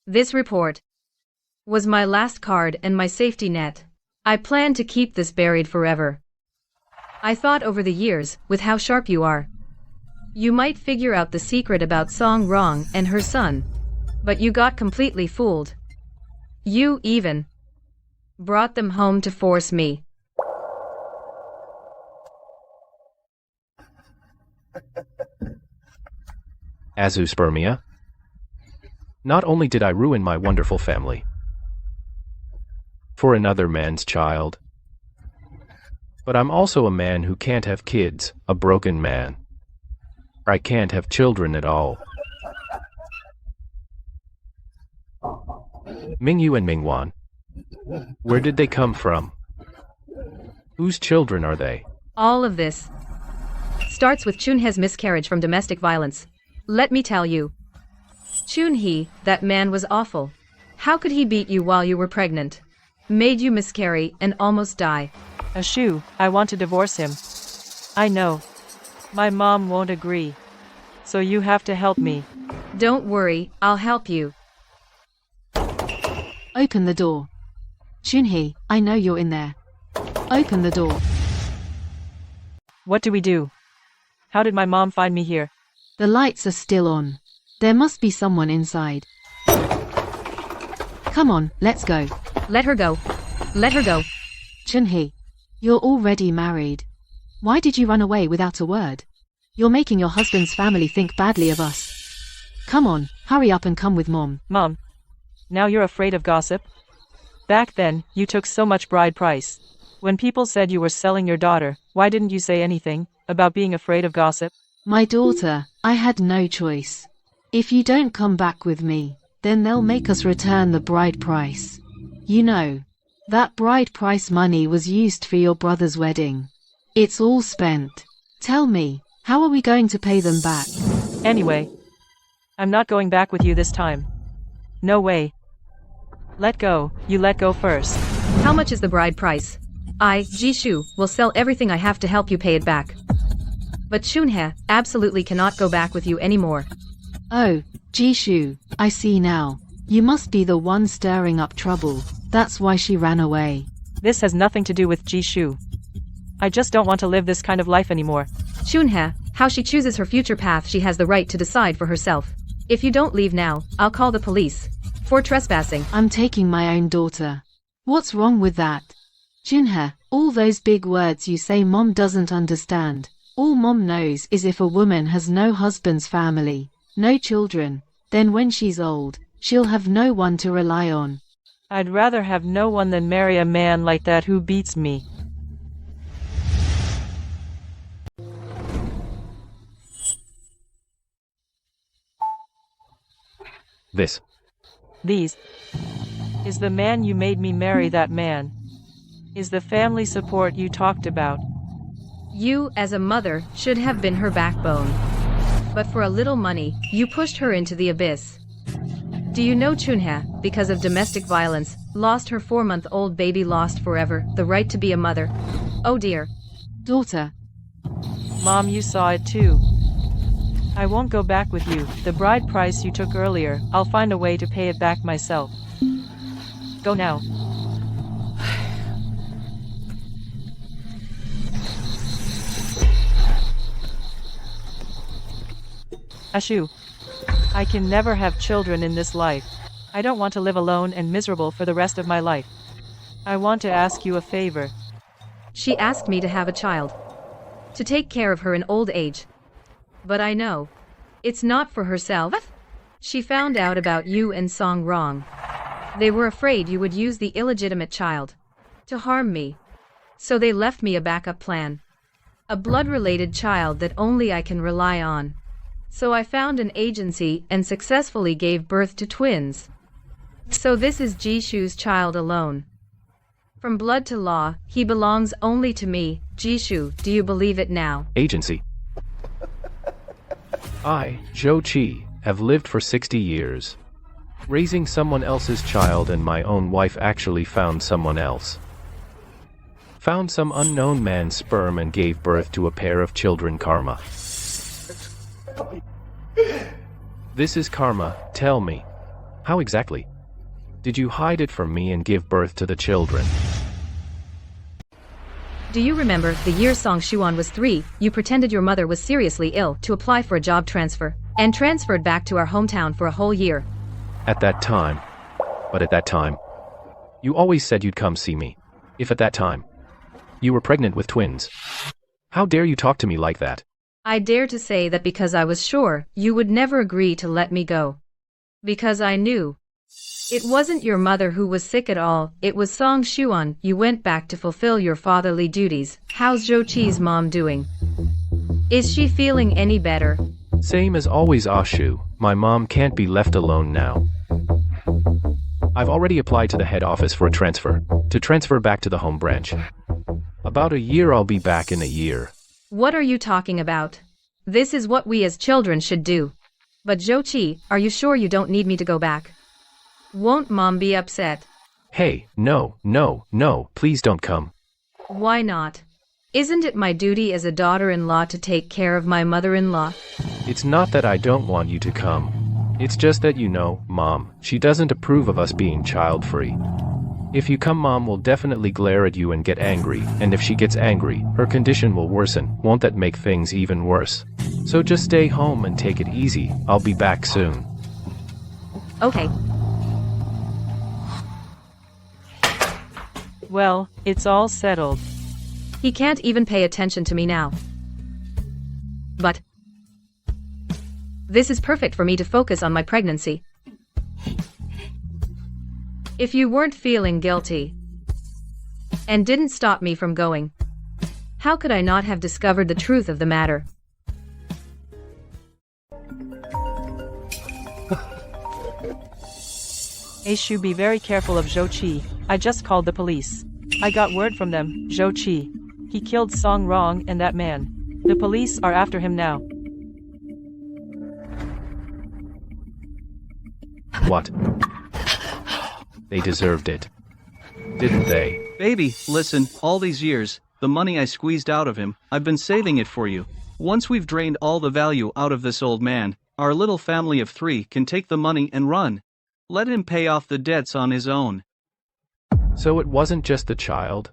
This report was my last card and my safety net. I plan to keep this buried forever. I thought over the years, with how sharp you are, you might figure out the secret about Song Rong and her son. But you got completely fooled. You even brought them home to force me. Azoospermia? Not only did I ruin my wonderful family for another man's child, but I'm also a man who can't have kids, a broken man. I can't have children at all. Mingyu and Mingwan, where did they come from? Whose children are they? All of this starts with Chunhe's miscarriage from domestic violence. Let me tell you, Chunhe, that man was awful. How could he beat you while you were pregnant? Made you miscarry and almost die. Ashu, I want to divorce him. I know. My mom won't agree. So you have to help me. Don't worry, I'll help you. Open the door. Chunhe, I know you're in there. Open the door. What do we do? How did my mom find me here? The lights are still on. There must be someone inside. Come on, let's go. Let her go. Let her go. Chunhe, you're already married. Why did you run away without a word? You're making your husband's family think badly of us. Come on, hurry up and come with Mom. Mom, now you're afraid of gossip? Back then, you took so much bride price. When people said you were selling your daughter, why didn't you say anything about being afraid of gossip? My daughter, I had no choice. If you don't come back with me, then they'll make us return the bride price. You know, that bride price money was used for your brother's wedding. It's all spent. Tell me, how are we going to pay them back? Anyway, I'm not going back with you this time. No way. Let go, you let go first. How much is the bride price? I, Jishu, will sell everything I have to help you pay it back. But Shunhe absolutely cannot go back with you anymore. Oh, Jishu, I see now. You must be the one stirring up trouble. That's why she ran away. This has nothing to do with Jishu. I just don't want to live this kind of life anymore. Shunhe, how she chooses her future path, she has the right to decide for herself. If you don't leave now, I'll call the police. For trespassing. I'm taking my own daughter. What's wrong with that? Junhe, all those big words you say Mom doesn't understand. All Mom knows is if a woman has no husband's family, no children, then when she's old, she'll have no one to rely on. I'd rather have no one than marry a man like that who beats me. These. Is the man you made me marry that man? Is the family support you talked about? You, as a mother, should have been her backbone. But for a little money, you pushed her into the abyss. Do you know Chunhe, because of domestic violence, lost her 4-month-old baby, lost forever the right to be a mother? Oh dear. Daughter. Mom, you saw it too. I won't go back with you. The bride price you took earlier, I'll find a way to pay it back myself. Go now. Ashu. I can never have children in this life. I don't want to live alone and miserable for the rest of my life. I want to ask you a favor. She asked me to have a child. To take care of her in old age. But I know. It's not for herself. She found out about you and Song wrong. They were afraid you would use the illegitimate child to harm me. So they left me a backup plan. A blood-related child that only I can rely on. So I found an agency and successfully gave birth to twins. So this is Jishu's child alone. From blood to law, he belongs only to me. Jishu, do you believe it now? Agency. I, Zhou Qi, have lived for 60 years. Raising someone else's child, and my own wife actually found someone else. Found some unknown man's sperm and gave birth to a pair of children. Karma. This is karma. Tell me. How exactly? Did you hide it from me and give birth to the children? Do you remember the year Song Xuan was 3, you pretended your mother was seriously ill to apply for a job transfer, and transferred back to our hometown for a whole year? At that time. But at that time. You always said you'd come see me. If at that time. You were pregnant with twins. How dare you talk to me like that? I dare to say that because I was sure you would never agree to let me go. Because I knew. It wasn't your mother who was sick at all, it was Song Xuan. You went back to fulfill your fatherly duties. How's Zhou Qi's mom doing? Is she feeling any better? Same as always, Ashu. My mom can't be left alone now. I've already applied to the head office for a transfer. To transfer back to the home branch. About a year. I'll be back in a year. What are you talking about? This is what we as children should do. But Zhou Qi, are you sure you don't need me to go back? Won't Mom be upset? Hey, no, please don't come. Why not? Isn't it my duty as a daughter-in-law to take care of my mother-in-law? It's not that I don't want you to come. It's just that Mom, she doesn't approve of us being child-free. If you come, Mom will definitely glare at you and get angry, and if she gets angry, her condition will worsen. Won't that make things even worse? So just stay home and take it easy. I'll be back soon. Okay. Well, it's all settled. He can't even pay attention to me now. But this is perfect for me to focus on my pregnancy. If you weren't feeling guilty and didn't stop me from going, how could I not have discovered the truth of the matter? Ashu, be very careful of Zhou Qi. I just called the police. I got word from them, Zhou Qi. He killed Song Rong and that man. The police are after him now. What? They deserved it. Didn't they? Baby, listen, all these years, the money I squeezed out of him, I've been saving it for you. Once we've drained all the value out of this old man, our little family of 3 can take the money and run. Let him pay off the debts on his own. So it wasn't just the child?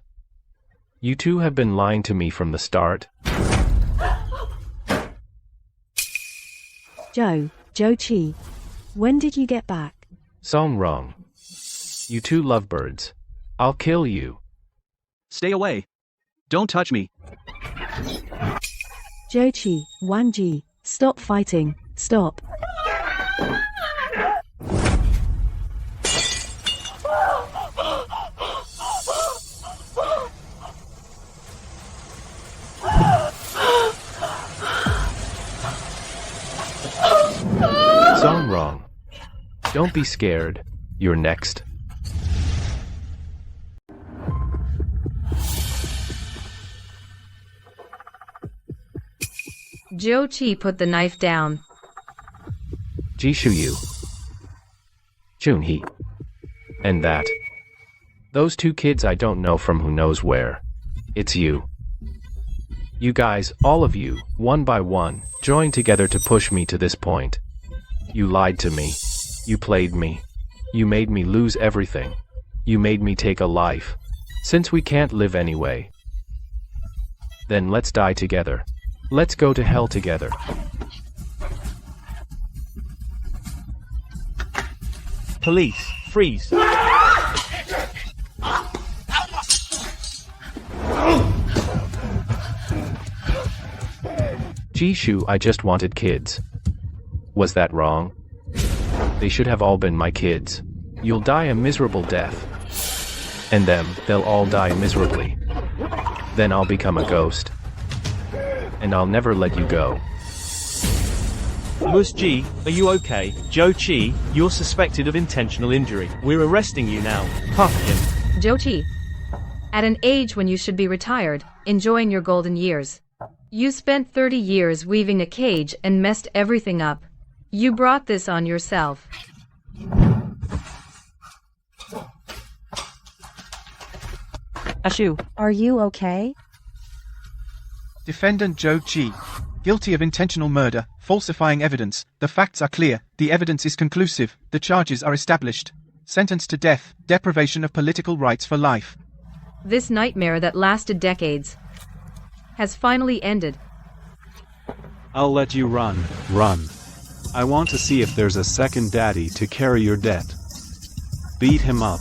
You two have been lying to me from the start. Joe Chi, when did you get back? Song wrong. You two lovebirds. I'll kill you. Stay away. Don't touch me. Joe Chi, Wanji, stop fighting, stop. Song wrong. Don't be scared. You're next. Joe Chi put the knife down. Jishu Yu. Junhee. And that. Those 2 kids I don't know from who knows where. It's you. You guys, all of you, one by one, joined together to push me to this point. You lied to me. You played me. You made me lose everything. You made me take a life. Since we can't live anyway, then let's die together. Let's go to hell together. Police, freeze. Jishu, I just wanted kids. Was that wrong? They should have all been my kids. You'll die a miserable death. And them, they'll all die miserably. Then I'll become a ghost. And I'll never let you go. Mus G, are you okay? Joe Chi, you're suspected of intentional injury. We're arresting you now. Cuff him. Joe Chi. At an age when you should be retired, enjoying your golden years. You spent 30 years weaving a cage and messed everything up. You brought this on yourself. Ashu, are you okay? Defendant Joe Chi. Guilty of intentional murder, falsifying evidence. The facts are clear, the evidence is conclusive, the charges are established. Sentenced to death, deprivation of political rights for life. This nightmare that lasted decades has finally ended. I'll let you run. I want to see if there's a second daddy to carry your debt. Beat him up.